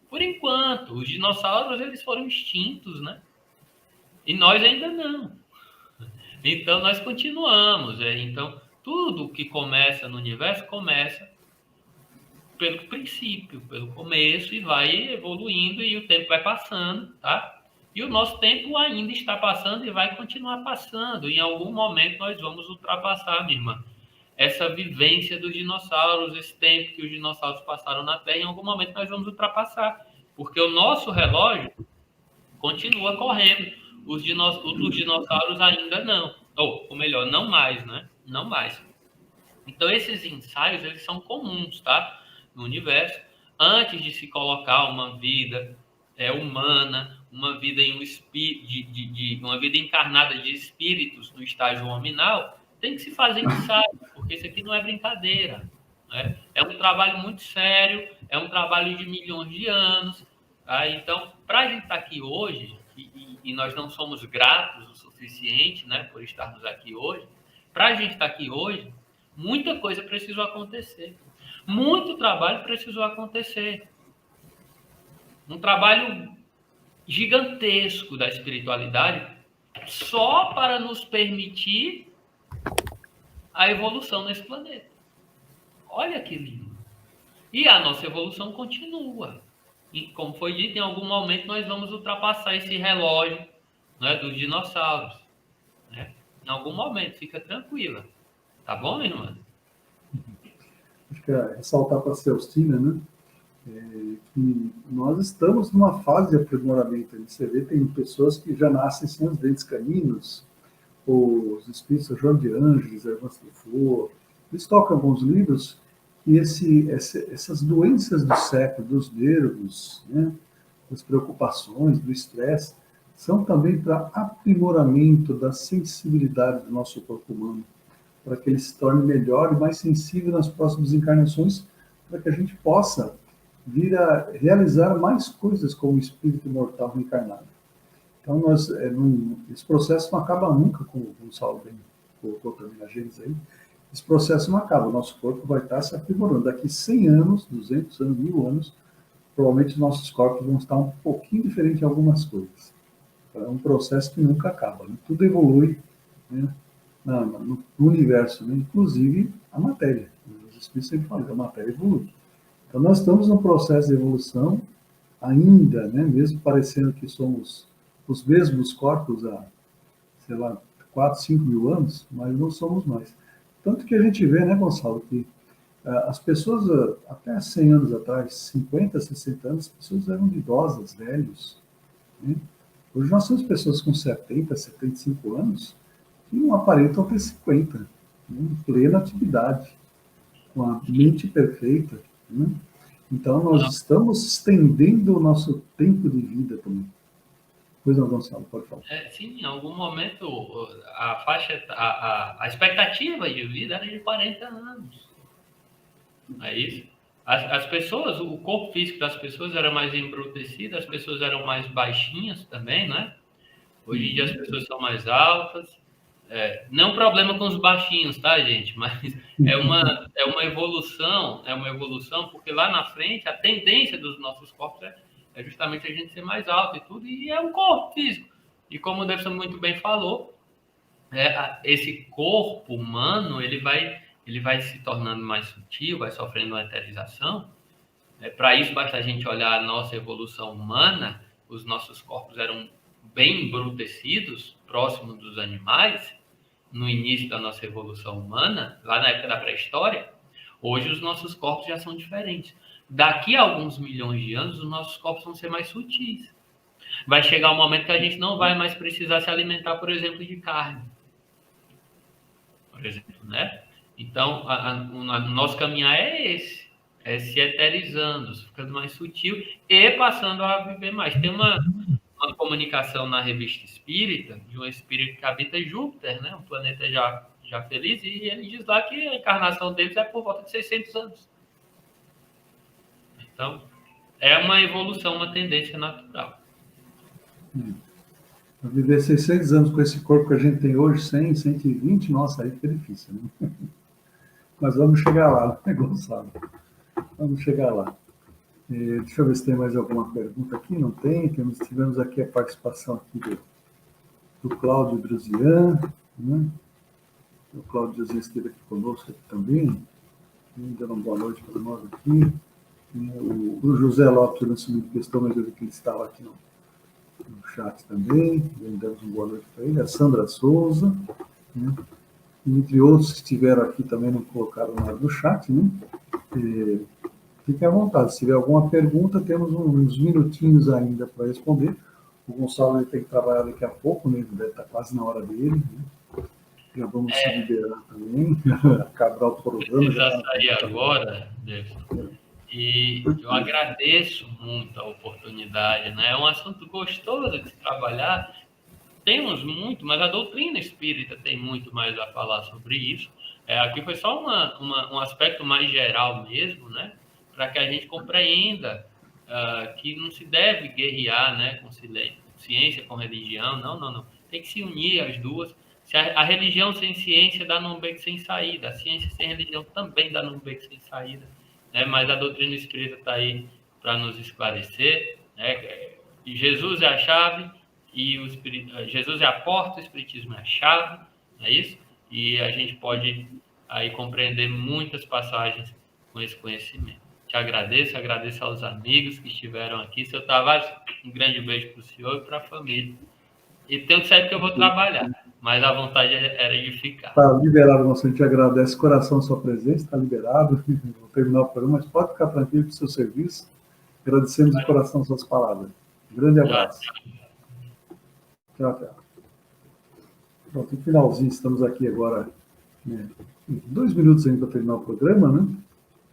Speaker 3: Por enquanto, os dinossauros eles foram extintos, né? E nós ainda não. Então nós continuamos. Então tudo que começa no universo começa pelo princípio, pelo começo, e vai evoluindo e o tempo vai passando, tá? E o nosso tempo ainda está passando e vai continuar passando. Em algum momento nós vamos ultrapassar, minha irmã, essa vivência dos dinossauros, esse tempo que os dinossauros passaram na Terra, em algum momento nós vamos ultrapassar. Porque o nosso relógio continua correndo. Os dinossauros ainda não. Ou melhor, não mais, né? Não mais. Então, esses ensaios, eles são comuns, tá? No universo. Antes de se colocar uma vida humana, uma vida em uma vida encarnada de espíritos no estágio hominal, tem que se fazer ensaio, porque isso aqui não é brincadeira. Né? É um trabalho muito sério, é um trabalho de milhões de anos. Tá? Então, para a gente estar aqui hoje, e nós não somos gratos o suficiente, né, por estarmos aqui hoje, para a gente estar aqui hoje, muita coisa precisou acontecer. Muito trabalho precisou acontecer. Um trabalho gigantesco da espiritualidade só para nos permitir a evolução nesse planeta. Olha que lindo. E a nossa evolução continua. E, como foi dito, em algum momento nós vamos ultrapassar esse relógio, né, dos dinossauros. Né? Em algum momento, fica tranquila. Tá bom, minha irmã?
Speaker 2: Acho que é ressaltar para a Celestina, né? Que nós estamos numa fase de aprimoramento. Você vê, tem pessoas que já nascem sem os dentes caninos, os espíritos João de Ângeles, Hermãs Truffaut, eles tocam alguns livros que essas doenças do século, dos nervos, né, das preocupações, do estresse, são também para aprimoramento da sensibilidade do nosso corpo humano, para que ele se torne melhor e mais sensível nas próximas encarnações, para que a gente possa vir a realizar mais coisas como espírito imortal reencarnado. Então, esse processo não acaba nunca, como o Saulo bem colocou também na Gênesis aí, esse processo não acaba, o nosso corpo vai estar se aprimorando. Daqui 100 anos, 200 anos, 1000 anos, provavelmente os nossos corpos vão estar um pouquinho diferentes em algumas coisas. É um processo que nunca acaba, né? Tudo evolui, né, no universo, né? Inclusive a matéria. Os espíritos sempre falam que a matéria evolui. Então, nós estamos num processo de evolução ainda, né, mesmo parecendo que somos os mesmos corpos há, sei lá, 4, 5 mil anos, mas não somos mais. Tanto que a gente vê, né, Gonçalo, que as pessoas, até 100 anos atrás, 50, 60 anos, as pessoas eram idosas, velhos, né? Hoje nós temos pessoas com 70, 75 anos que não aparentam ter 50, né, em plena atividade, com a mente perfeita, né? Então, nós estamos estendendo o nosso tempo de vida também. Pois não, Gonçalo, pode falar.
Speaker 3: Sim, em algum momento a expectativa de vida era de 40 anos. Não é isso? As pessoas, o corpo físico das pessoas era mais embrutecido, as pessoas eram mais baixinhas também, né? Hoje em dia as pessoas são mais altas. Não problema com os baixinhos, tá, gente? Mas é uma evolução, porque lá na frente a tendência dos nossos corpos é justamente a gente ser mais alto e tudo, e é um corpo físico. E como o Davidson muito bem falou, esse corpo humano ele vai se tornando mais sutil, vai sofrendo uma eterização. Para isso, basta a gente olhar a nossa evolução humana, os nossos corpos eram bem embrutecidos, próximos dos animais, no início da nossa evolução humana, lá na época da pré-história. Hoje os nossos corpos já são diferentes. Daqui a alguns milhões de anos, os nossos corpos vão ser mais sutis. Vai chegar um momento que a gente não vai mais precisar se alimentar, por exemplo, de carne. Por exemplo, né? Então, o nosso caminhar é esse. É se eterizando, ficando mais sutil e passando a viver mais. Tem uma comunicação na Revista Espírita, de um espírito que habita Júpiter, né? Um planeta já feliz, e ele diz lá que a encarnação deles é por volta de 600 anos. Então, é uma evolução, uma tendência natural.
Speaker 2: Viver 600 anos com esse corpo que a gente tem hoje, 100, 120, nossa, aí fica difícil, né? Mas vamos chegar lá, né, Gonçalo? Vamos chegar lá. Deixa eu ver se tem mais alguma pergunta aqui. Não tem. Tivemos aqui a participação aqui do Cláudio Drusian, né? O Cláudio Drusian esteve aqui conosco aqui também, dando uma boa noite para nós aqui. O José Lopes lançou uma questão, mas eu vi que ele estava aqui no chat também, damos uma boa noite para ele. A Sandra Souza, né? Entre outros que estiveram aqui também não colocaram nada no chat, né? Fiquem à vontade, se tiver alguma pergunta, temos uns minutinhos ainda para responder. O Gonçalo tem que trabalhar daqui a pouco, né? Ele deve estar quase na hora dele, né? Já vamos se liberar também, acabar o programa.
Speaker 3: Precisa sair agora, Davidson. E eu agradeço muito a oportunidade, né? É um assunto gostoso de se trabalhar. Temos muito, mas a doutrina espírita tem muito mais a falar sobre isso. Aqui foi só um aspecto mais geral mesmo, né? Para que a gente compreenda que não se deve guerrear, né? Com ciência, com religião. Não. Tem que se unir as duas. Se a religião sem ciência dá num beco sem saída. A ciência sem religião também dá num beco sem saída. Mas a doutrina espírita está aí para nos esclarecer, né? Jesus é a chave, e Jesus é a porta, o Espiritismo é a chave, não é isso? E a gente pode aí compreender muitas passagens com esse conhecimento. Te agradeço aos amigos que estiveram aqui. Seu Tavares, um grande beijo para o senhor e para a família. E tenho que sair porque eu vou trabalhar, mas a vontade era de ficar.
Speaker 2: Está liberado, nosso, a gente agradece coração a sua presença, está liberado. Vou terminar o programa, mas pode ficar tranquilo com o seu serviço. Agradecemos de coração suas palavras. Um grande abraço. Tchau. Pronto, no finalzinho, estamos aqui agora, né, 2 minutos ainda para terminar o programa, né?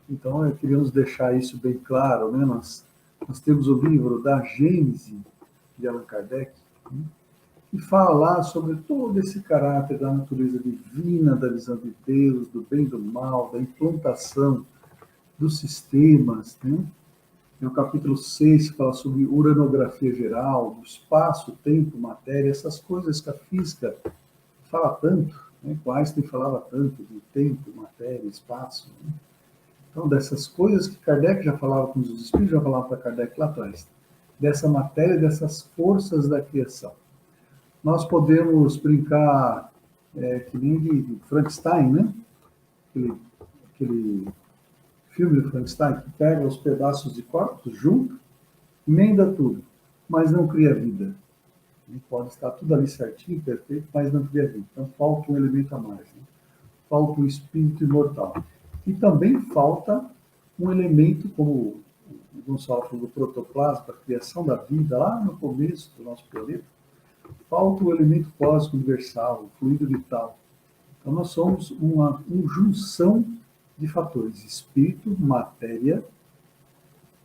Speaker 2: Então, queríamos deixar isso bem claro, né? Nós temos o livro da Gênese de Allan Kardec, né? E falar sobre todo esse caráter da natureza divina, da visão de Deus, do bem e do mal, da implantação dos sistemas, né? No capítulo 6, fala sobre uranografia geral, do espaço, tempo, matéria, essas coisas que a física fala tanto, né? O Einstein falava tanto de tempo, matéria, espaço, né? Então, dessas coisas que Kardec já falava com os espíritos, já falava para Kardec lá atrás, dessa matéria, dessas forças da criação. Nós podemos brincar que nem de Frankenstein, né? Aquele filme de Frankenstein que pega os pedaços de corpos junto emenda tudo, mas não cria vida. E pode estar tudo ali certinho, perfeito, mas não cria vida. Então falta um elemento a mais, né? Falta o espírito imortal. E também falta um elemento, como o Gonçalo falou, do protoplasma, a criação da vida lá no começo do nosso planeta. Falta o elemento cósmico universal, o fluido vital. Então nós somos uma junção de fatores: espírito, matéria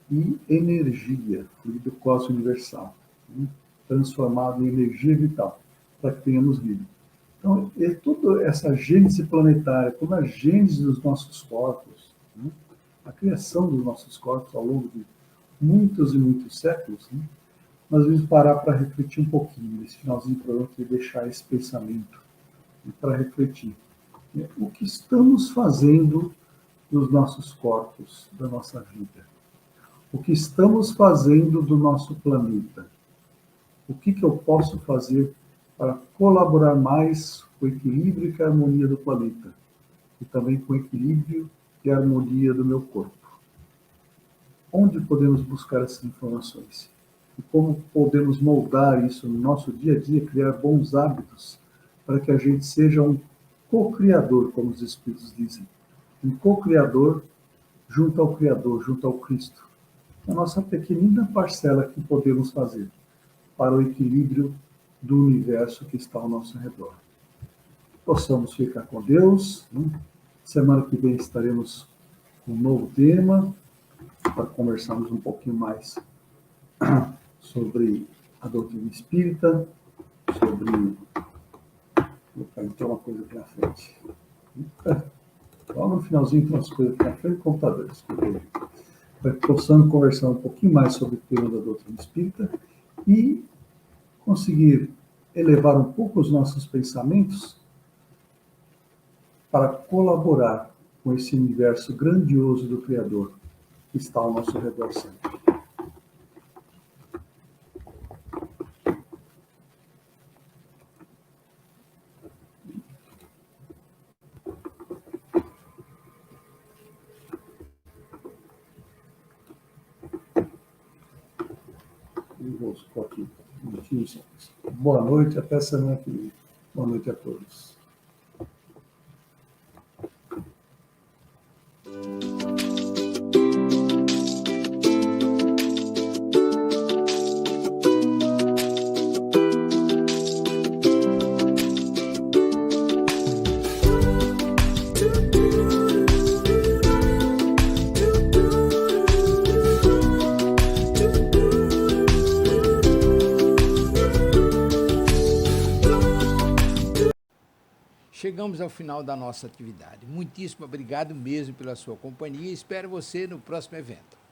Speaker 2: e energia, fluido cósmico universal, né? Transformado em energia vital, para que tenhamos vida. Então, toda essa gênese planetária, como a gênese dos nossos corpos, né? A criação dos nossos corpos ao longo de muitos e muitos séculos, né? Nós vamos parar para refletir um pouquinho nesse finalzinho do programa e deixar esse pensamento para refletir. O que estamos fazendo dos nossos corpos, da nossa vida? O que estamos fazendo do nosso planeta? O que eu posso fazer para colaborar mais com o equilíbrio e com a harmonia do planeta? E também com o equilíbrio e a harmonia do meu corpo. Onde podemos buscar essas informações? E como podemos moldar isso no nosso dia a dia, criar bons hábitos para que a gente seja um co-criador, como os Espíritos dizem. Um co-criador junto ao Criador, junto ao Cristo. A nossa pequenina parcela que podemos fazer para o equilíbrio do universo que está ao nosso redor. Possamos ficar com Deus, né? Semana que vem estaremos com um novo tema, para conversarmos um pouquinho mais sobre a doutrina espírita, sobre... Tem uma coisa aqui na frente. Logo no finalzinho tem umas coisas aqui na frente do computador. Para que possamos conversar um pouquinho mais sobre o tema da doutrina espírita e conseguir elevar um pouco os nossos pensamentos para colaborar com esse universo grandioso do Criador que está ao nosso redor sempre. Aqui. Boa noite, até semana que vem. Boa noite a todos.
Speaker 1: Chegamos ao final da nossa atividade. Muitíssimo obrigado mesmo pela sua companhia e espero você no próximo evento.